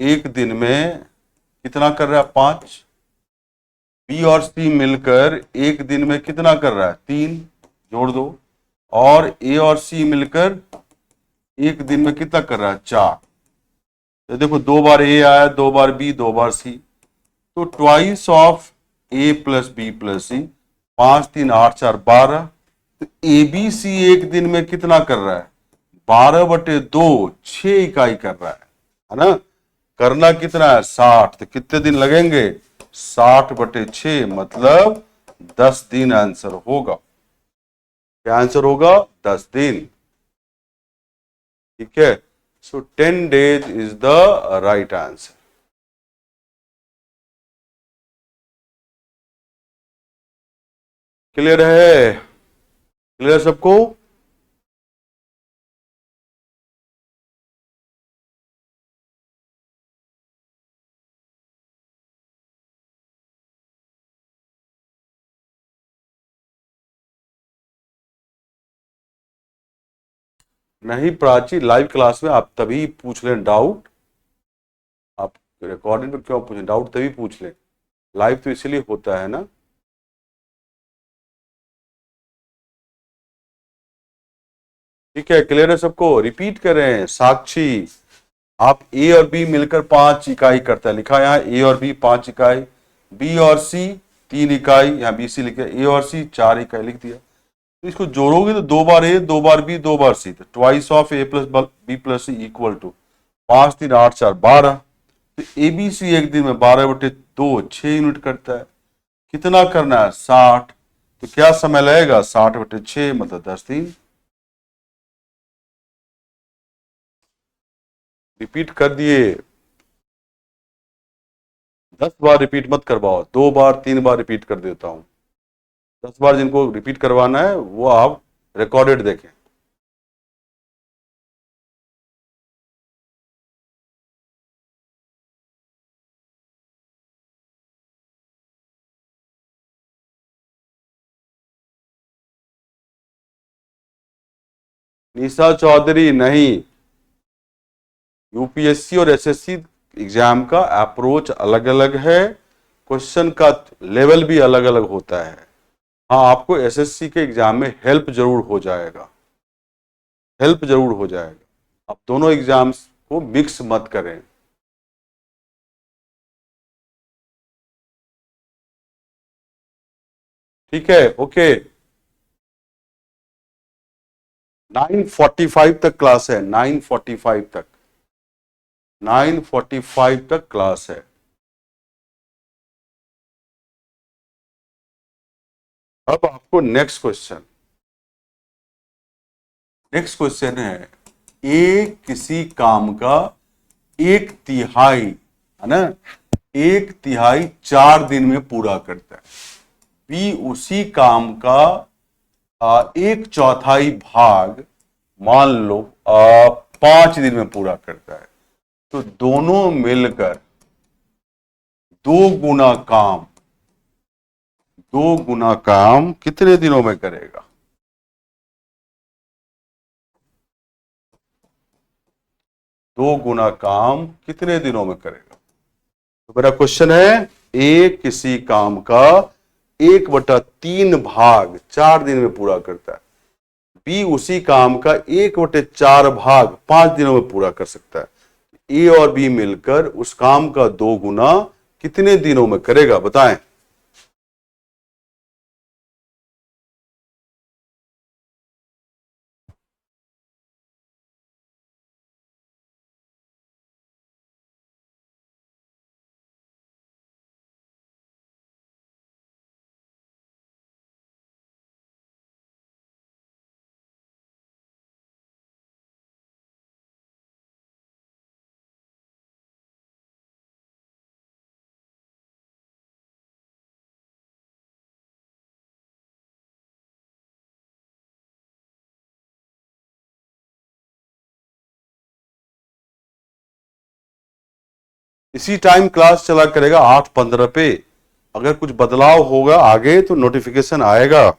एक दिन में कितना कर रहा है, 5। बी और सी मिलकर एक दिन में कितना कर रहा है, 3, जोड़ दो। और ए और सी मिलकर एक दिन में कितना कर रहा है, 4। तो देखो 2 बार ए आया, 2 बार बी, 2 बार सी, तो twice of A plus B plus C. 5, 3, 8, 4, 12। तो ए बी सी एक दिन में कितना कर रहा है, 12/2 6 इकाई कर रहा है ना। करना कितना है, 60। तो कितने दिन लगेंगे, 60/6 मतलब 10 दिन आंसर होगा। क्या आंसर होगा, 10 दिन। ठीक है, सो 10 days is the right answer. Clear है? क्लियर सबको? नहीं प्राची, लाइव क्लास में आप तभी पूछ लें डाउट। आप रिकॉर्डिंग पे क्यों पूछें डाउट, तभी पूछ लें। लाइव तो इसीलिए होता है ना। ठीक है, क्लियर है सबको? रिपीट करें। साक्षी, आप ए और बी मिलकर 5 इकाई करता है, लिखा है यहाँ ए और बी 5 इकाई, बी और सी 3 इकाई, यहाँ बी सी लिखे, ए और सी 4 इकाई लिख दिया। तो इसको जोड़ोगे तो 2 बार ए 2 बार बी 2 बार सी, तो twice of A plus B plus C equal to 5 3 8 4 12। तो ए बी सी एक दिन में 12/2 6 यूनिट करता है। कितना करना है? 60। तो क्या समय लगेगा? 60/6 मतलब 10 दिन। रिपीट कर दिए। 10 बार रिपीट मत करवाओ, 2 बार 3 बार रिपीट कर देता हूं। 10 बार जिनको रिपीट करवाना है वो आप रिकॉर्डेड देखें। निशा चौधरी, नहीं, यूपीएससी और एसएससी एग्जाम का अप्रोच अलग अलग है, क्वेश्चन का लेवल भी अलग अलग होता है। हाँ, आपको एसएससी के एग्जाम में हेल्प जरूर हो जाएगा, हेल्प जरूर हो जाएगा। आप दोनों एग्जाम्स को मिक्स मत करें। ठीक है, ओके। 9:45 तक क्लास है, 9:45 तक, 9:45 तक क्लास है। अब आपको नेक्स्ट क्वेश्चन है, ए किसी काम का 1/3, है ना, 1/3 4 दिन में पूरा करता है। बी उसी काम का 1/4 भाग मान लो 5 दिन में पूरा करता है। तो दोनों मिलकर 2 गुना काम, 2 गुना काम कितने दिनों में करेगा? 2 गुना काम कितने दिनों में करेगा? तो मेरा क्वेश्चन है, ए किसी काम का 1/3 भाग 4 दिन में पूरा करता है, बी उसी काम का 1/4 भाग 5 दिनों में पूरा कर सकता है। ए और बी मिलकर उस काम का 2 गुना कितने दिनों में करेगा, बताएं। इसी टाइम क्लास चला करेगा 8:15 पे। अगर कुछ बदलाव होगा आगे तो नोटिफिकेशन आएगा।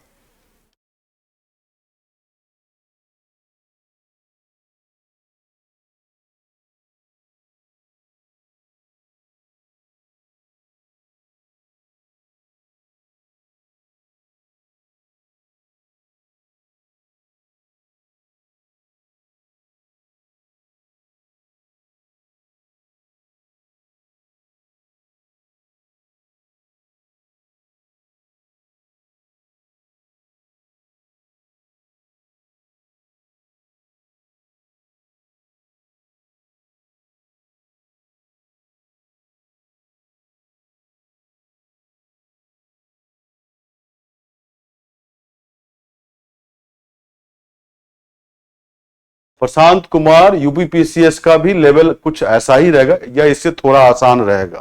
प्रशांत कुमार, यूपीपीसीएस का भी लेवल कुछ ऐसा ही रहेगा या इससे थोड़ा आसान रहेगा?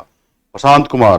प्रशांत कुमार,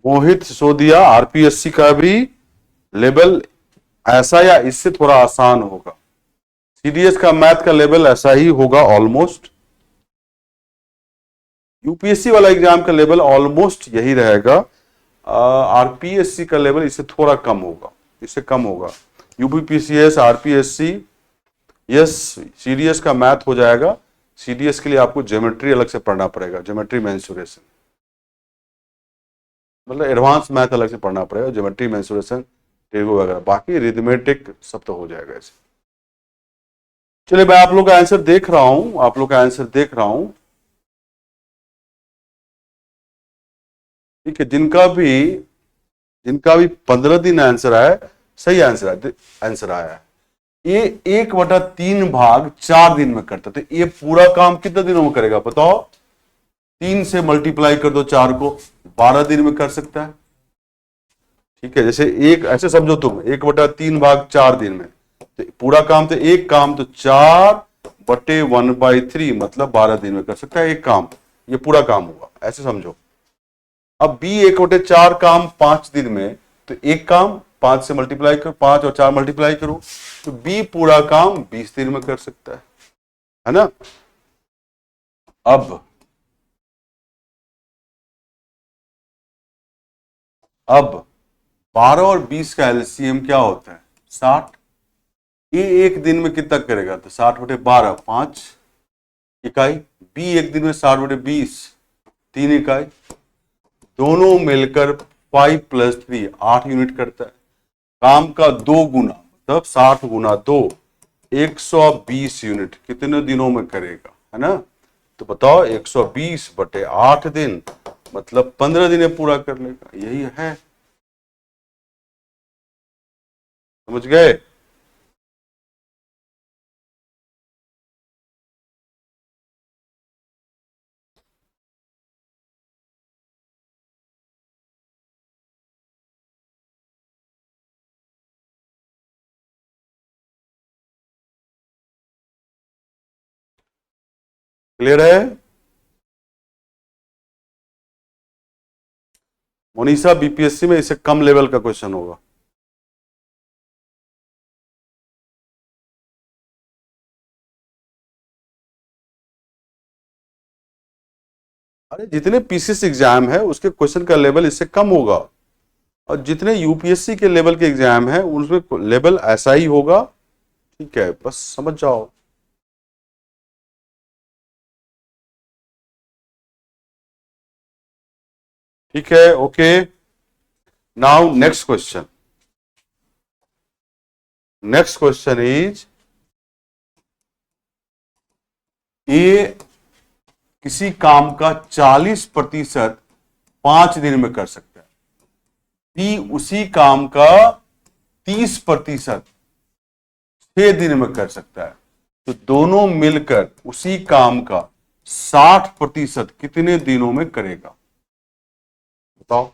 मोहित सिसोदिया, आरपीएससी का भी लेवल ऐसा या इससे थोड़ा आसान होगा? सीडीएस का मैथ का लेवल ऐसा ही होगा ऑलमोस्ट। यूपीएससी वाला एग्जाम का लेवल ऑलमोस्ट यही रहेगा। आरपीएससी का लेवल इससे थोड़ा कम होगा, इससे कम होगा। यूपीपीसीएस, आरपीएससी, यस, सीडीएस का मैथ हो जाएगा। सीडीएस के लिए आपको ज्योमेट्री अलग से पढ़ना पड़ेगा, ज्योमेट्री मेंसुरेशन, मतलब एडवांस मैथ अलग से पढ़ना पड़ेगा, ज्योमेट्री मेंसुरेशन, टेबल वगैरह। बाकी रिथमेटिक सब तो हो जाएगा ऐसे। चलिए, मैं आप लोग का आंसर देख रहा हूं, आप लोग का आंसर देख रहा हूं। ठीक है, जिनका भी 15 दिन आंसर आया, सही आंसर आया, आंसर आया है। ये 1/3 भाग 4 दिन में करता, तो ये पूरा काम कितने दिनों में करेगा बताओ? 3 से मल्टीप्लाई कर दो 4 को, 12 दिन में कर सकता है। ठीक है, जैसे एक ऐसे समझो तुम, 1/3 भाग 4 दिन में, तो पूरा काम तो एक काम तो 4/1/3 मतलब 12 दिन में कर सकता है एक काम। ये पूरा काम हुआ, ऐसे समझो। अब बी 1/4 काम 5 दिन में, तो एक काम 5 से मल्टीप्लाई करो, 5 और 4 मल्टीप्लाई करो, तो बी पूरा काम 20 दिन में कर सकता है ना? अब अब 12 और 20 का एलसीएम क्या होता है? 60। ए एक दिन में कितना करेगा? तो 60/12, 5 इकाई। बी एक दिन में 60/20, 3 इकाई। दोनों मिलकर 5 + 3 8 यूनिट करता है। काम का 2 गुना, मतलब 60 × 2, 120 यूनिट कितने दिनों में करेगा, है ना? तो बताओ, 120/8 दिन मतलब 15 दिन में पूरा कर लेगा। यही है, समझ गए? क्लियर है? मोनिशा, बीपीएससी में इससे कम लेवल का क्वेश्चन होगा। अरे जितने पीसीएस एग्जाम है उसके क्वेश्चन का लेवल इससे कम होगा, और जितने यूपीएससी के लेवल के एग्जाम है उसमें लेवल ऐसा ही होगा। ठीक है, बस समझ जाओ। ठीक है, okay. Now next question, next question is, a किसी काम का 40% 5 दिन में कर सकता है, बी उसी काम का 30% 6 दिन में कर सकता है, तो दोनों मिलकर उसी काम का 60% कितने दिनों में करेगा? बताओ।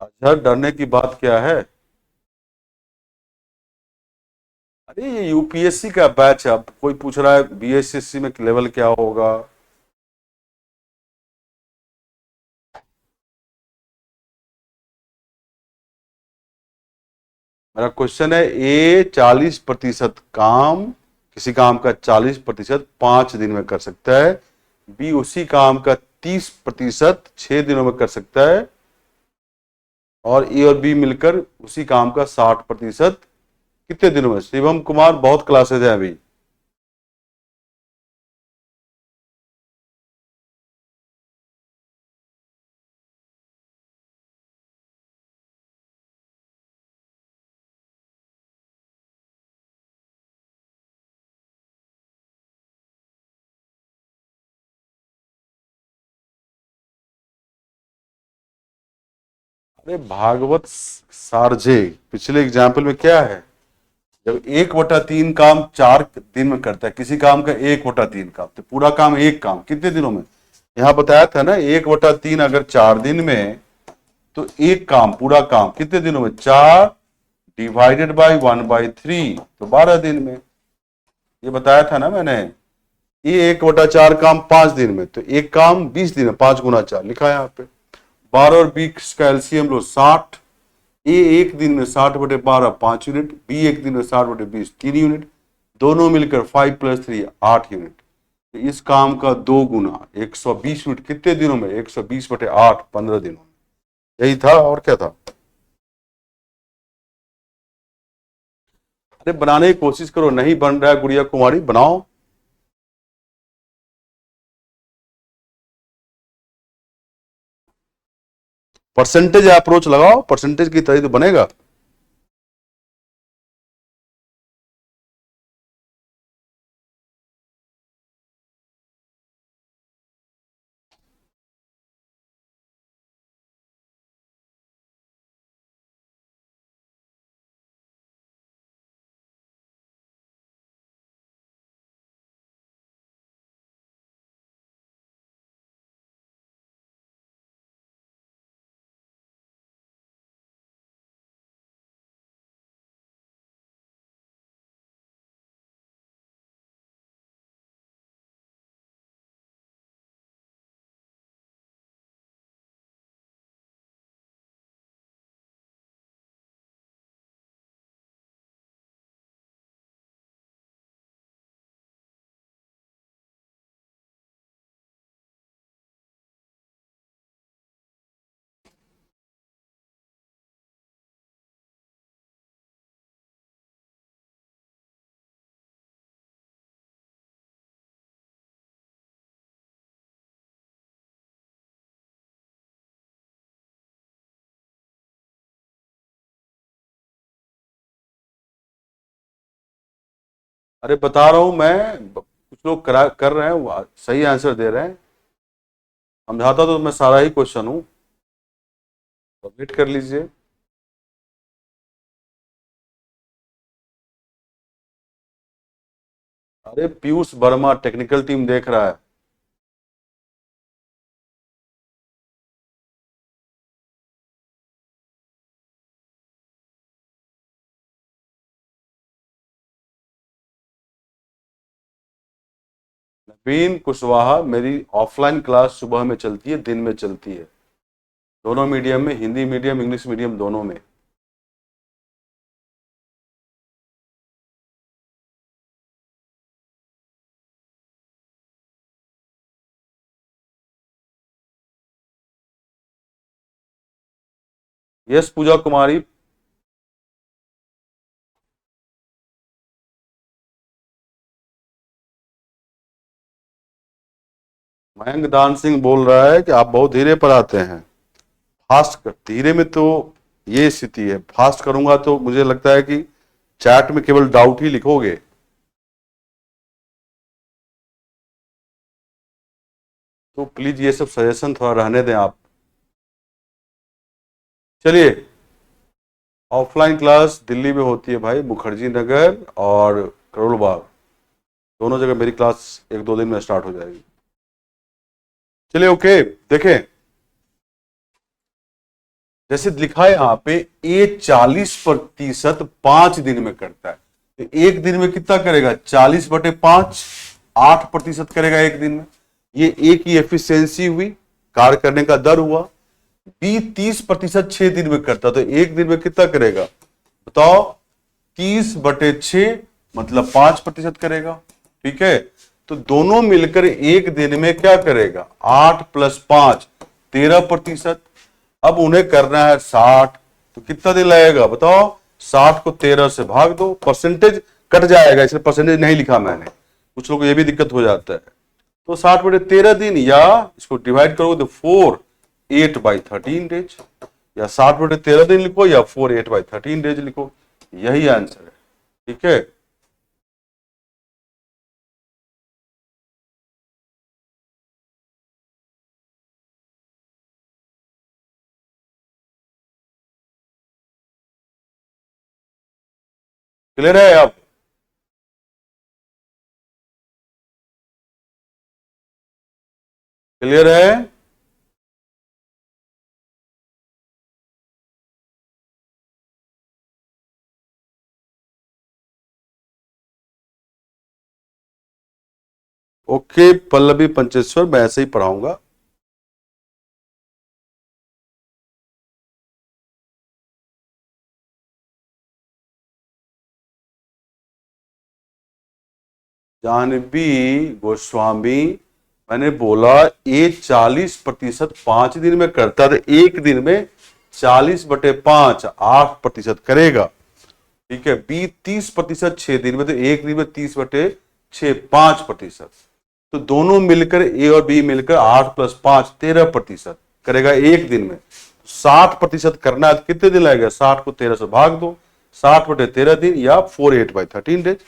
अच्छा, डरने की बात क्या है? अरे ये यूपीएससी का बैच है, अब कोई पूछ रहा है बीएसएससी में लेवल क्या होगा। मेरा क्वेश्चन है, ए 40% काम, किसी काम का 40% 5 दिन में कर सकता है, बी उसी काम का 30% 6 दिनों में कर सकता है, और ए और बी मिलकर उसी काम का 60% कितने दिनों में? शिवम कुमार, बहुत क्लासेज है अभी। अरे भागवत सारजे, पिछले एग्जाम्पल में क्या है, जब 1/3 काम 4 दिन में करता है, किसी काम का 1/3 काम, तो पूरा काम एक काम कितने दिनों में, यहां बताया था ना 1/3 अगर 4 दिन में, तो एक काम पूरा काम कितने दिनों में, 4 डिवाइडेड बाई 1/3, तो 12 दिन में। ये बताया था ना मैंने। ये 1/4 काम 5 दिन में, तो एक काम 20 दिन में, 5 × 4 लिखा है यहाँ पे। 12 और 20 का एलसीएम लो 60। ए एक दिन में 60/12 5 यूनिट, बी एक दिन में 60/20 3 यूनिट, दोनों मिलकर 5 + 3 8 यूनिट। तो इस काम का 2 गुना 120 यूनिट कितने दिनों में, 120/8 15 दिनों में। यही था और क्या था। अरे बनाने की कोशिश करो, नहीं बन रहा है गुड़िया कुमारी, बनाओ। परसेंटेज अप्रोच लगाओ, परसेंटेज की तरह तो बनेगा। अरे बता रहा हूं मैं, कुछ लोग कर रहे हैं, सही आंसर दे रहे हैं। समझाता तो मैं सारा ही क्वेश्चन हूं, वेट कर लीजिए। अरे पीयूष वर्मा टेक्निकल टीम देख रहा है। नवीन कुशवाहा, मेरी ऑफलाइन क्लास सुबह में चलती है, दिन में चलती है, दोनों मीडियम में, हिंदी मीडियम इंग्लिश मीडियम दोनों में। यस पूजा कुमारी। मयंक दान सिंह बोल रहा है कि आप बहुत धीरे पढ़ाते हैं, फास्ट कर, धीरे में तो ये स्थिति है, फास्ट करूंगा तो मुझे लगता है कि चैट में केवल डाउट ही लिखोगे। तो प्लीज ये सब सजेशन थोड़ा रहने दें आप। चलिए, ऑफलाइन क्लास दिल्ली में होती है भाई, मुखर्जी नगर और करोल बाग, दोनों जगह मेरी क्लास 1-2 दिन में स्टार्ट हो जाएगी। चलिए ओके, देखें, जैसे लिखा है यहाँ पे, ए 40% 5 दिन में करता है, तो एक दिन में कितना करेगा, 40/5, 8% करेगा एक दिन में। ये ए की एफिशिएंसी हुई, कार्य करने का दर हुआ। बी 30% 6 दिन में करता, तो एक दिन में कितना करेगा बताओ, 30/6 मतलब 5% करेगा। ठीक है, तो दोनों मिलकर एक दिन में क्या करेगा, 8 + 5 13%। अब उन्हें करना है 60, तो कितना दिन लगेगा बताओ, 60 को 13 से भाग दो, परसेंटेज कट जाएगा, इसलिए परसेंटेज नहीं लिखा मैंने, कुछ लोग को ये भी दिक्कत हो जाता है। तो 60/13 दिन, या इसको डिवाइड करोगे तो 4 8/13 डेज, या 60/13 दिन लिखो, या 4 8/13 डेज लिखो, यही आंसर है। ठीक है। क्लियर है अब? क्लियर है? ओके पल्लवी पंचेश्वर, मैं ऐसे ही पढ़ाऊंगा। जानवी गोस्वामी, मैंने बोला ये 40% 5 दिन में करता है, तो एक दिन में 40/5 8% करेगा। ठीक है, बी 30% 6 दिन में, तो एक दिन में 30/6 5%। तो दोनों मिलकर ए और बी मिलकर 8 + 5 13% करेगा एक दिन में। 60% करना है तो कितने दिन लगेगा? 60 को 13 से भाग दो, 60/13 दिन या 48/13 डेज।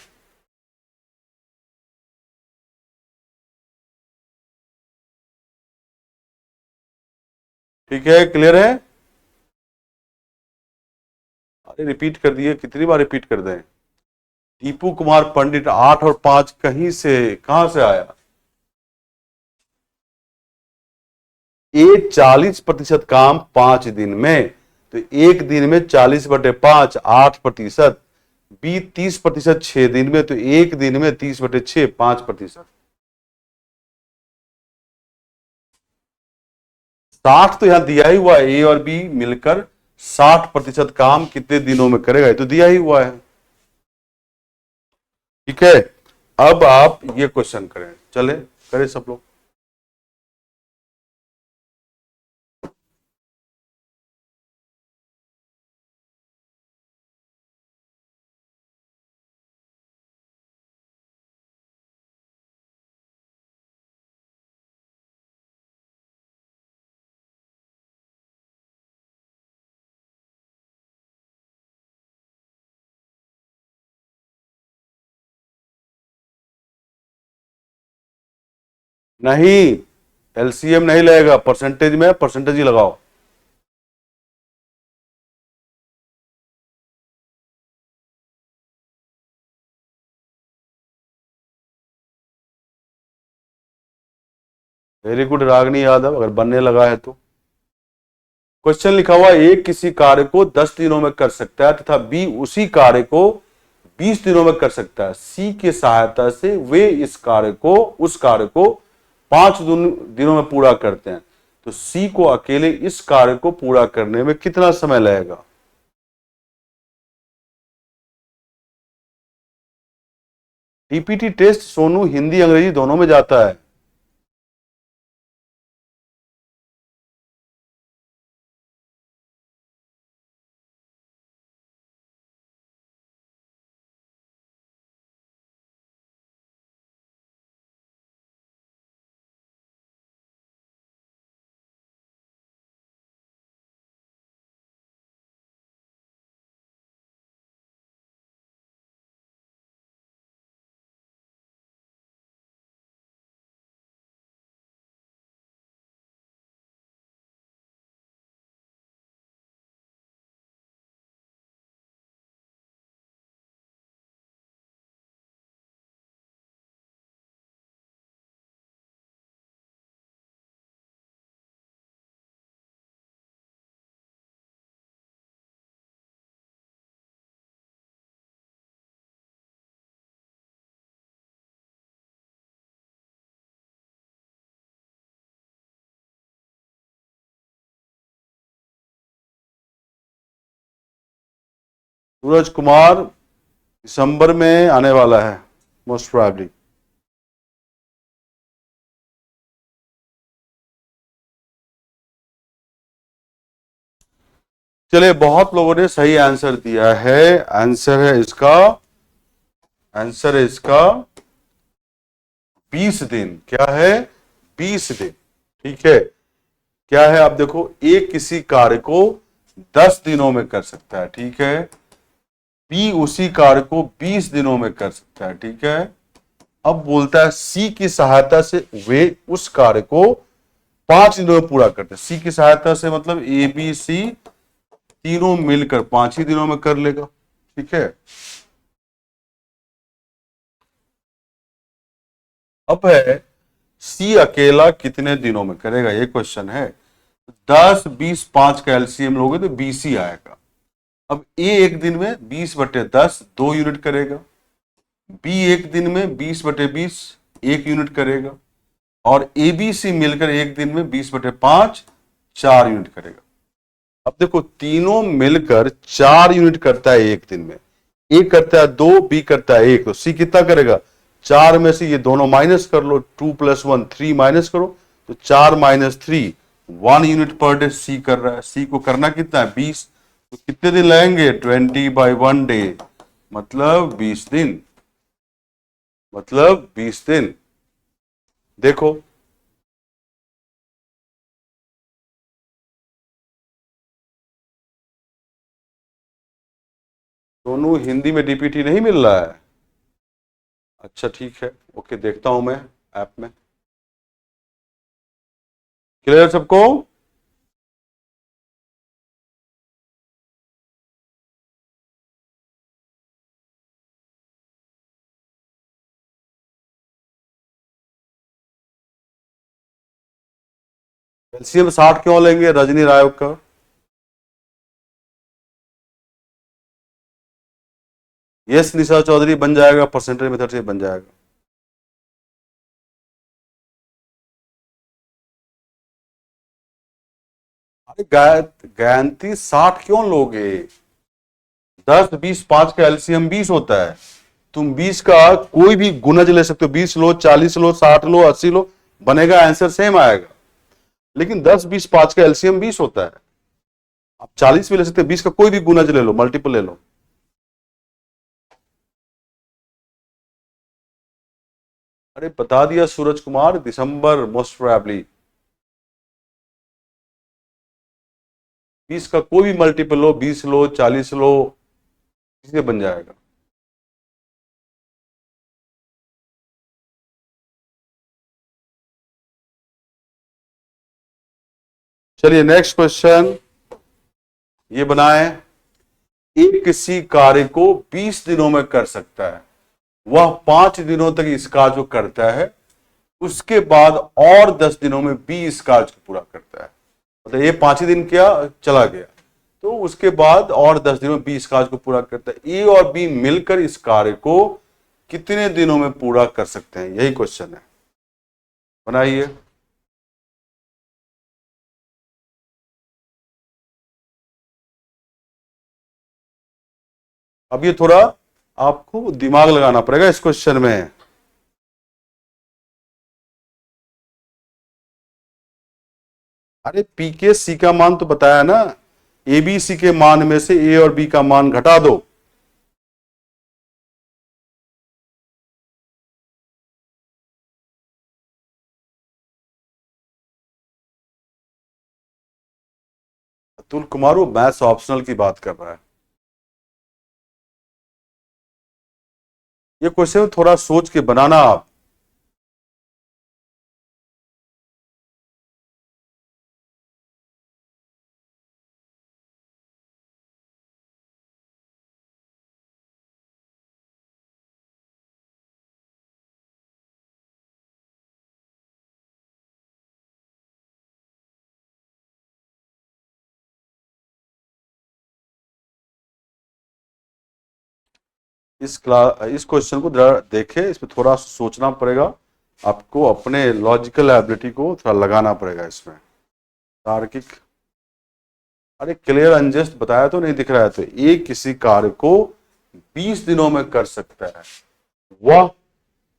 ठीक है, क्लियर है? अरे रिपीट कर दिए, कितनी बार रिपीट कर दें? टीपू कुमार पंडित, 8 और 5 कहीं से कहां से आया? ये 40% काम 5 दिन में, तो एक दिन में 40/5 8%। बी 30% 6 दिन में, तो एक दिन में 30/6 5%। 60 तो यहां दिया ही हुआ है, ए और बी मिलकर 60% काम कितने दिनों में करेगा, ये तो दिया ही हुआ है। ठीक है, अब आप ये क्वेश्चन करें, चले करें सब लोग। नहीं, एलसीएम नहीं लगेगा, परसेंटेज में परसेंटेज ही लगाओ। वेरी गुड रागनी यादव, अगर बनने लगा है तो। क्वेश्चन लिखा हुआ, ए किसी कार्य को 10 दिनों में कर सकता है तथा बी उसी कार्य को 20 दिनों में कर सकता है। सी की सहायता से वे उस कार्य को 5 दिनों में पूरा करते हैं, तो सी को अकेले इस कार्य को पूरा करने में कितना समय लगेगा? टीपीटी टेस्ट सोनू हिंदी अंग्रेजी दोनों में जाता है। सूरज कुमार दिसंबर में आने वाला है मोस्ट प्रोबेबली। चलिए, बहुत लोगों ने सही आंसर दिया है। आंसर है इसका 20 दिन। क्या है? 20 दिन। ठीक है, क्या है आप देखो, एक किसी कार्य को 10 दिनों में कर सकता है, ठीक है। बी उसी कार्य को 20 दिनों में कर सकता है, ठीक है। अब बोलता है सी की सहायता से वे उस कार्य को 5 दिनों में पूरा करते हैं। सी की सहायता से मतलब ए बी सी तीनों मिलकर 5 ही दिनों में कर लेगा, ठीक है। अब है सी अकेला कितने दिनों में करेगा, ये क्वेश्चन है। 10 20 5 का एलसीएम लोगे तो 20 ही आएगा। अब ए एक दिन में 20/10 2 यूनिट करेगा, बी एक दिन में 20/20 1 यूनिट करेगा, और ए बी सी मिलकर एक दिन में 20/5 4 यूनिट करेगा। अब देखो तीनों मिलकर 4 यूनिट करता है एक दिन में, ए करता है 2 बी करता है 1, तो सी कितना करेगा, 4 में से ये दोनों माइनस कर लो, 2 + 1 3 माइनस करो, तो 4 - 3 1 यूनिट पर डे सी कर रहा है। सी को करना कितना है 20, तो कितने दिन लगेंगे 20/1 डे, मतलब 20 दिन, मतलब 20 दिन। देखो दोनों हिंदी में डीपीटी नहीं मिल रहा है। अच्छा ठीक है, ओके, देखता हूं मैं ऐप में। क्लियर सबको? एलसीएम 60 क्यों लेंगे रजनी राय का? यस निशा चौधरी बन जाएगा, परसेंटेज मेथड से बन जाएगा। अरे गायंती 60 क्यों लोगे? 10 20 5 का एलसीएम 20 होता है। तुम 20 का कोई भी गुणज ले सकते हो, 20 लो 40 लो 60 लो 80 लो, बनेगा आंसर सेम आएगा। लेकिन 10 20 5 का एलसीएम 20 होता है। आप 40 भी ले सकते हो, 20 का कोई भी गुणज ले लो, मल्टीपल ले लो। अरे बता दिया सूरज कुमार, दिसंबर मोस्ट प्रोबेबली। 20 का कोई भी मल्टीपल लो, 20 लो 40 लो, किसी बन जाएगा। चलिए नेक्स्ट क्वेश्चन ये बनाए। एक किसी कार्य को 20 दिनों में कर सकता है, वह 5 दिनों तक इस कार्य को करता है, उसके बाद और 10 दिनों में बी इस कार्य को पूरा करता है। मतलब ये 5 ही दिन किया चला गया, तो उसके बाद और 10 दिनों में बी इस कार्य को पूरा करता है। ए और बी मिलकर इस कार्य को कितने दिनों में पूरा कर सकते हैं, यही क्वेश्चन है। बनाइए। अब ये थोड़ा आपको दिमाग लगाना पड़ेगा इस क्वेश्चन में। अरे पी के सी का मान तो बताया ना, ए बी सी के मान में से ए और बी का मान घटा दो। अतुल कुमार वो मैथ्स ऑप्शनल की बात कर रहा है। ये क्वेश्चन थोड़ा सोच के बनाना आप। इस क्वेश्चन को जरा देखें, इसमें थोड़ा सोचना पड़ेगा आपको, अपने लॉजिकल एबिलिटी को थोड़ा लगाना पड़ेगा इसमें, तार्किक। अरे क्लियर अनजस्ट बताया तो नहीं दिख रहा है, तो ये किसी कार्य को 20 दिनों में कर सकता है, वह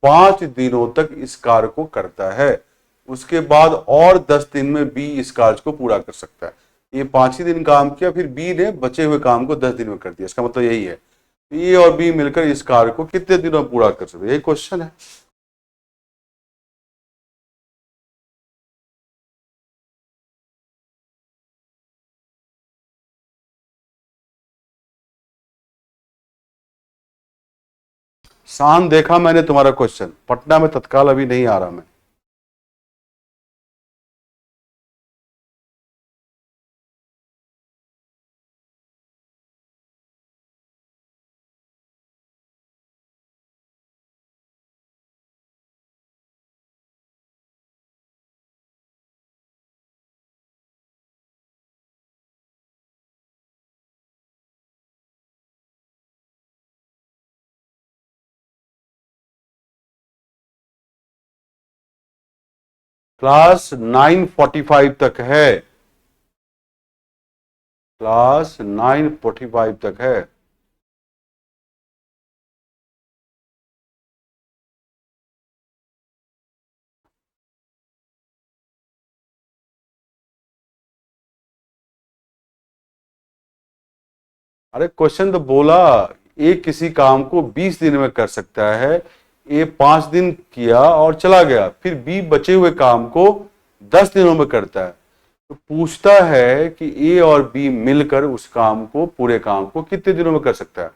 5 दिनों तक इस कार्य को करता है, उसके बाद और 10 दिन में बी इस कार्य को पूरा कर सकता है। ये 5 ही दिन काम किया, फिर बी ने बचे हुए काम को 10 दिन में कर दिया, इसका मतलब यही है ए और बी मिलकर इस कार्य को कितने दिनों में पूरा कर सकते हैं, यही क्वेश्चन है। शान देखा मैंने तुम्हारा क्वेश्चन, पटना में तत्काल अभी नहीं आ रहा मैं। क्लास 9:45 तक है, क्लास 9:45 तक है। अरे क्वेश्चन तो बोला, ए किसी काम को 20 दिन में कर सकता है, ए 5 दिन किया और चला गया, फिर बी बचे हुए काम को 10 दिनों में करता है। तो पूछता है कि ए और बी मिलकर उस काम को, पूरे काम को कितने दिनों में कर सकता है।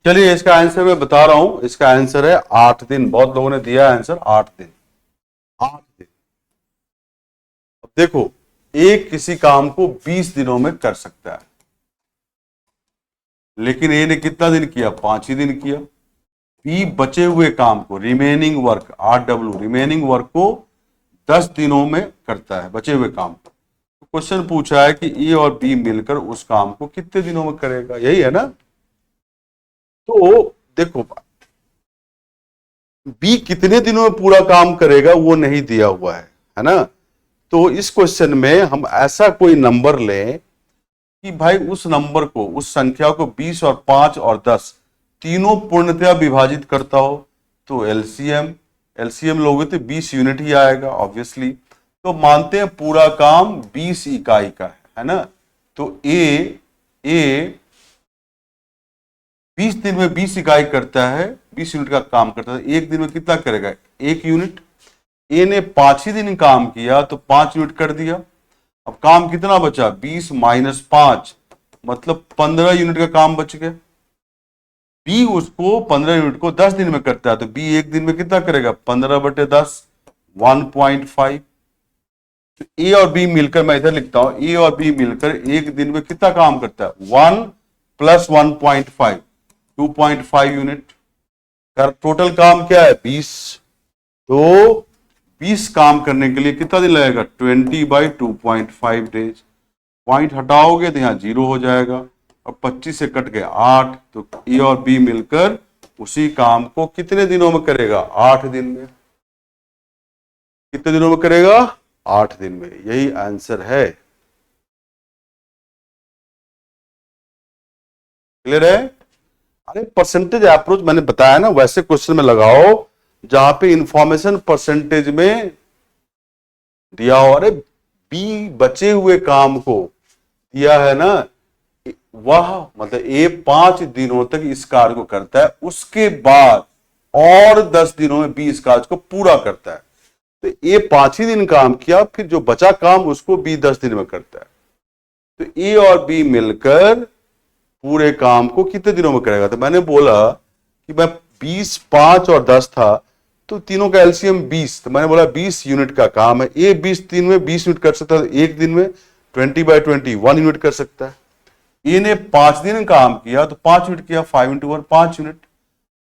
चलिए इसका आंसर मैं बता रहा हूं, इसका आंसर है 8 दिन। बहुत लोगों ने दिया आंसर 8 दिन, 8 दिन। अब देखो, एक किसी काम को 20 दिनों में कर सकता है, लेकिन ए ने कितना दिन किया, 5 ही दिन किया। बी बचे हुए काम को, remaining work, RW, remaining work को 10 दिनों में करता है, बचे हुए काम को। तो क्वेश्चन पूछा है कि ए और बी मिलकर उस काम को कितने दिनों में करेगा, यही है ना। तो देखो, बी कितने दिनों में पूरा काम करेगा वो नहीं दिया हुआ है ना। तो इस क्वेश्चन में हम ऐसा कोई नंबर लें कि भाई उस नंबर को, उस संख्या को 20 और 5 और 10 तीनों पूर्णतया विभाजित करता हो। तो एलसीएम, एलसीएम लोगे तो 20 यूनिट ही आएगा ऑब्वियसली। तो मानते हैं पूरा काम 20 इकाई का है ना। तो ए 20 दिन में 20 इकाई करता है, 20 यूनिट का काम करता है। एक दिन में कितना करेगा, 1 यूनिट। ए ने 5 ही दिन काम किया तो 5 यूनिट कर दिया। अब काम कितना बचा, 20 माइनस 5, मतलब 15 यूनिट का काम बच गया। बी उसको 15 यूनिट को 10 दिन में करता है, तो बी एक दिन में कितना करेगा, 15/10, 1.5। तो ए और बी मिलकर, मैं इधर लिखता हूं, ए और बी मिलकर एक दिन में कितना काम करता है, 1 प्लस 1.5, 2.5 यूनिट। टोटल काम क्या है, 20। तो 20 काम करने के लिए कितना दिन लगेगा, 20/2.5 डेज। पॉइंट हटाओगे तो यहां 0 हो जाएगा, और 25 से कट गया 8। तो ए और बी मिलकर उसी काम को कितने दिनों में करेगा, 8 दिन में। कितने दिनों में करेगा, 8 दिन में। यही आंसर है। क्लियर है। अरे परसेंटेज अप्रोच मैंने बताया ना, वैसे क्वेश्चन में लगाओ जहां पे इंफॉर्मेशन परसेंटेज में दिया हो। अरे बी बचे हुए काम को दिया है ना, वह मतलब ए 5 दिनों तक इस कार्य को करता है, उसके बाद और 10 दिनों में बी इस कार्य को पूरा करता है। तो ए 5 ही दिन काम किया, फिर जो बचा काम उसको बी 10 दिन में करता है। तो ए और बी मिलकर पूरे काम को कितने दिनों में करेगा। तो मैंने बोला कि मैं 20, 5 और 10 था, तो तीनों का एलसीएम 20। तो मैंने बोला 20 यूनिट का काम है, ए 20 दिन में 20 यूनिट कर सकता है, एक दिन में 20/20 1 यूनिट कर सकता है। ए ने 5 दिन काम किया तो 5 यूनिट किया, 5 × 1 5 यूनिट।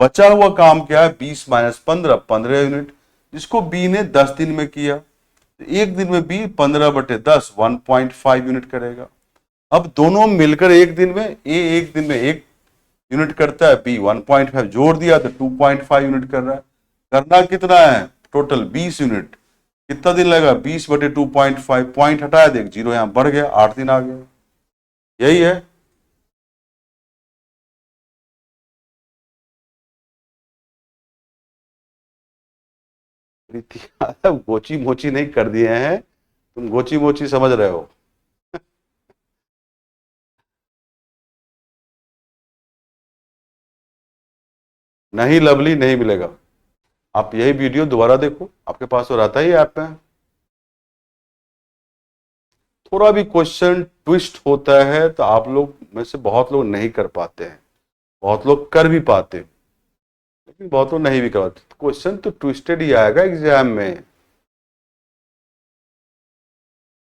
बचा हुआ काम क्या है, 20 माइनस 15, 15 यूनिट, जिसको बी ने 10 दिन में किया। तो एक दिन में बी 15/10, 1.5 यूनिट करेगा। अब दोनों मिलकर एक दिन में, ए एक दिन में 1 यूनिट करता है, बी 1.5 जोड़ दिया तो 2.5 यूनिट कर रहा है। करना कितना है, टोटल 20 यूनिट। कितना दिन लगेगा, 20/2.5, पॉइंट हटाया, देख 0 यहां बढ़ गया, 8 दिन आ गया। यही है। गोची मोची नहीं कर दिए हैं, तुम गोची मोची समझ रहे हो। नहीं लवली, नहीं मिलेगा। आप यही वीडियो दोबारा देखो, आपके पास तो रहता ही ऐप में। थोड़ा भी क्वेश्चन ट्विस्ट होता है तो आप लोग में से बहुत लोग नहीं कर पाते हैं, बहुत लोग कर भी पाते, लेकिन बहुत लोग नहीं भी कर पाते। क्वेश्चन तो ट्विस्टेड ही आएगा एग्जाम में।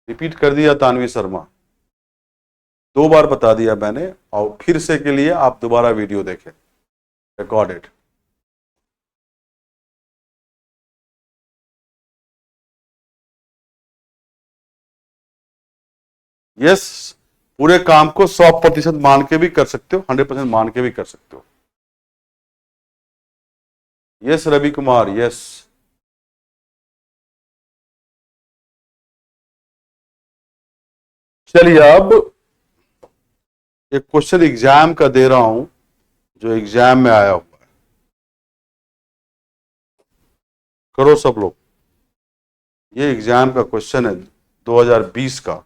रिपीट कर दिया तानवी शर्मा, 2 बार बता दिया मैंने, और फिर से के लिए आप दोबारा वीडियो देखें, रिकॉर्डेड। यस, पूरे काम को 100% मान के भी कर सकते हो, 100% मान के भी कर सकते हो। Yes Ravi Kumar, yes. चलिए अब एक क्वेश्चन एग्जाम का दे रहा हूं, जो एग्जाम में आया हुआ है। करो सब लोग, ये एग्जाम का क्वेश्चन है 2020 का।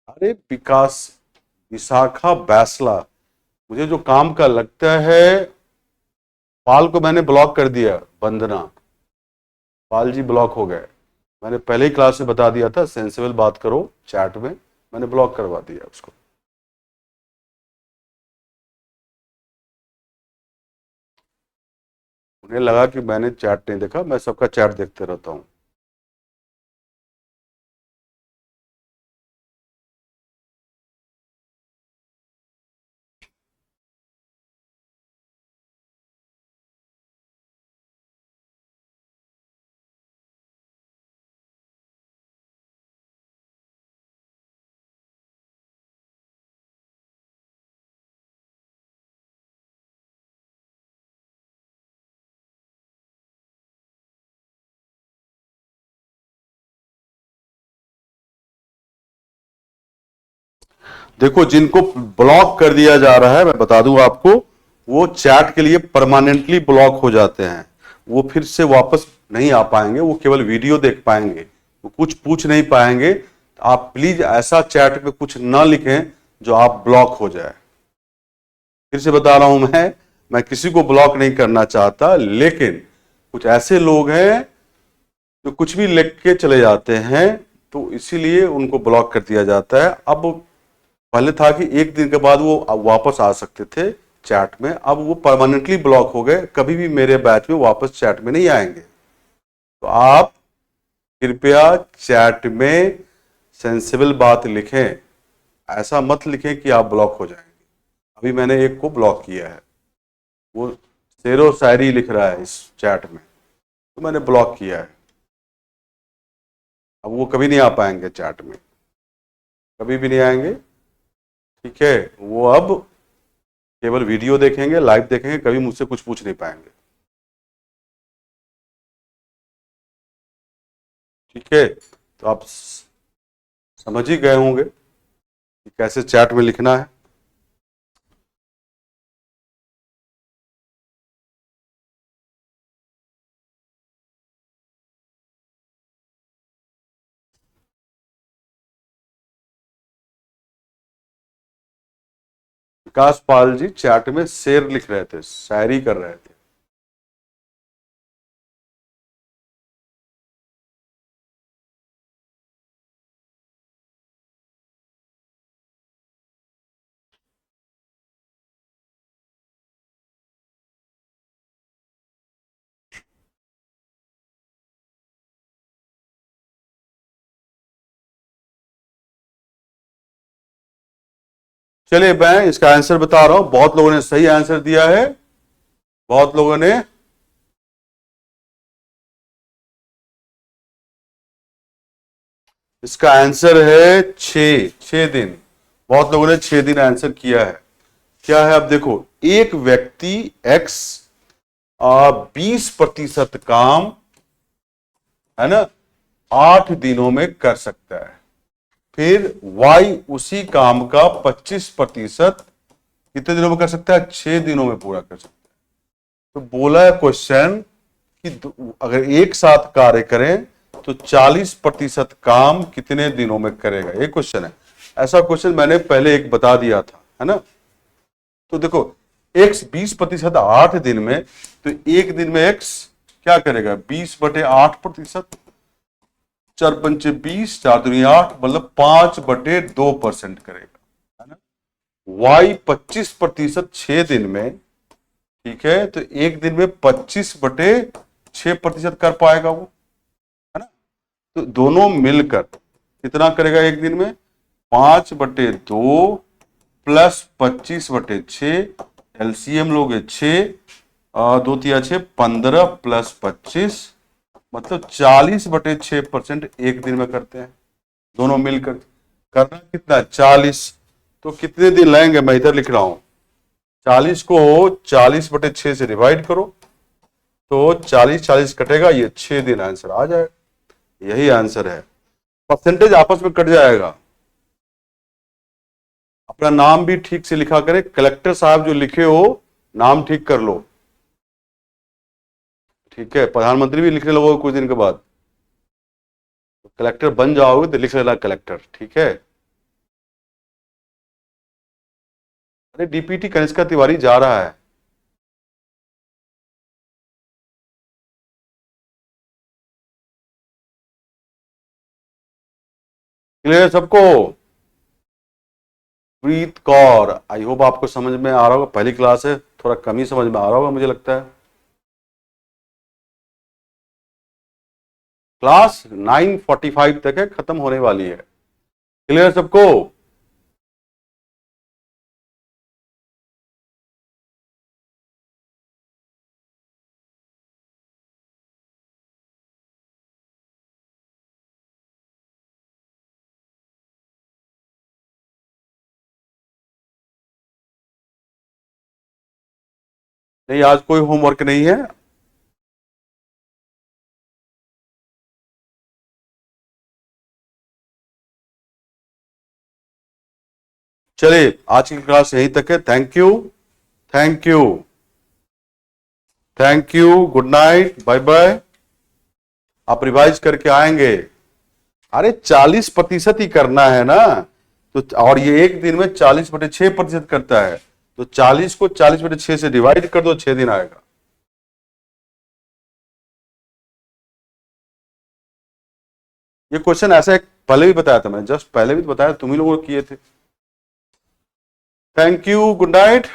अरे विकास, विशाखा बैसला, मुझे जो काम का लगता है, पाल को मैंने ब्लॉक कर दिया। वंदना, पाल जी ब्लॉक हो गए। मैंने पहले ही क्लास में बता दिया था, सेंसिबल बात करो चैट में, मैंने ब्लॉक करवा दिया उसको। उन्हें लगा कि मैंने चैट नहीं देखा, मैं सबका चैट देखते रहता हूँ। देखो, जिनको ब्लॉक कर दिया जा रहा है, मैं बता दूं आपको, वो चैट के लिए परमानेंटली ब्लॉक हो जाते हैं। वो फिर से वापस नहीं आ पाएंगे, वो केवल वीडियो देख पाएंगे, वो कुछ पूछ नहीं पाएंगे। आप प्लीज ऐसा चैट पे कुछ ना लिखें जो आप ब्लॉक हो जाए। फिर से बता रहा हूं, मैं किसी को ब्लॉक नहीं करना चाहता, लेकिन कुछ ऐसे लोग हैं जो कुछ भी लिख के चले जाते हैं, तो इसीलिए उनको ब्लॉक कर दिया जाता है। अब पहले था कि एक दिन के बाद वो वापस आ सकते थे चैट में, अब वो परमानेंटली ब्लॉक हो गए, कभी भी मेरे बैच में वापस चैट में नहीं आएंगे। तो आप कृपया चैट में सेंसिबल बात लिखें, ऐसा मत लिखें कि आप ब्लॉक हो जाएंगे। अभी मैंने एक को ब्लॉक किया है, वो शेरो शायरी लिख रहा है इस चैट में, तो मैंने ब्लॉक किया है। अब वो कभी नहीं आ पाएंगे चैट में, कभी भी नहीं आएंगे। ठीक है, वो अब केवल वीडियो देखेंगे, लाइव देखेंगे, कभी मुझसे कुछ पूछ नहीं पाएंगे। ठीक है, तो आप समझ ही गए होंगे कि कैसे चैट में लिखना है। विकास पाल जी चैट में शेर लिख रहे थे, शायरी कर रहे थे। चलिए, मैं इसका आंसर बता रहा हूं। बहुत लोगों ने सही आंसर दिया है, बहुत लोगों ने इसका आंसर है 6 दिन। बहुत लोगों ने 6 दिन आंसर किया है। क्या है अब देखो, एक व्यक्ति x 20% काम, है ना, 8 दिनों में कर सकता है। फिर y उसी काम का 25% कितने दिनों में कर सकता है? 6 दिनों में पूरा कर सकता है। तो बोला है क्वेश्चन कि अगर एक साथ कार्य करें तो 40% काम कितने दिनों में करेगा, ये क्वेश्चन है। ऐसा क्वेश्चन मैंने पहले एक बता दिया था, है ना। तो देखो x 20% 8 दिन में, तो एक दिन में x क्या करेगा? 20/8%। 4×5 = 20, 4×2 = 8, मतलब 5/2% करेगा, है ना। y 25% 6 दिन में, ठीक है, तो एक दिन में 25/6% कर पाएगा वो, है ना। तो दोनों मिलकर कितना करेगा एक दिन में? 5/2 प्लस 25/6, एलसीएम लोगे 6, 2×3 = 15 प्लस 25, मतलब 40/6% एक दिन में करते हैं दोनों मिलकर। करना कितना? 40। तो कितने दिन लगेंगे? मैं इधर लिख रहा हूं, 40 को 40/6 से डिवाइड करो, तो 40 कटेगा, ये 6 दिन आंसर आ जाएगा। यही आंसर है। परसेंटेज आपस में कट जाएगा। अपना नाम भी ठीक से लिखा करें, कलेक्टर साहब जो लिखे हो नाम ठीक कर लो, ठीक है। प्रधानमंत्री भी लिखने लगोगे कुछ दिन के बाद, कलेक्टर बन जाओगे तो लिख लेना कलेक्टर, ठीक है। अरे डीपीटी कनिष्का तिवारी जा रहा है। क्लियर सबको? प्रीत कौर, आई होप आपको समझ में आ रहा होगा। पहली क्लास है, थोड़ा कम ही समझ में आ रहा होगा मुझे लगता है। क्लास 9:45 तक है, खत्म होने वाली है। क्लियर सबको? नहीं, आज कोई होमवर्क नहीं है। चलिए आज की क्लास यहीं तक है। Thank you, thank you, thank you, good night, bye bye. आप रिवाइज करके आएंगे। अरे 40% ही करना है ना, तो और ये एक दिन में 40/6% करता है, तो 40 को 40/6 से डिवाइड कर दो, 6 दिन आएगा। ये क्वेश्चन ऐसा एक पहले भी बताया था मैंने, जस्ट पहले भी बताया, तुम ही लोगों ने किए थे। Thank you, good night.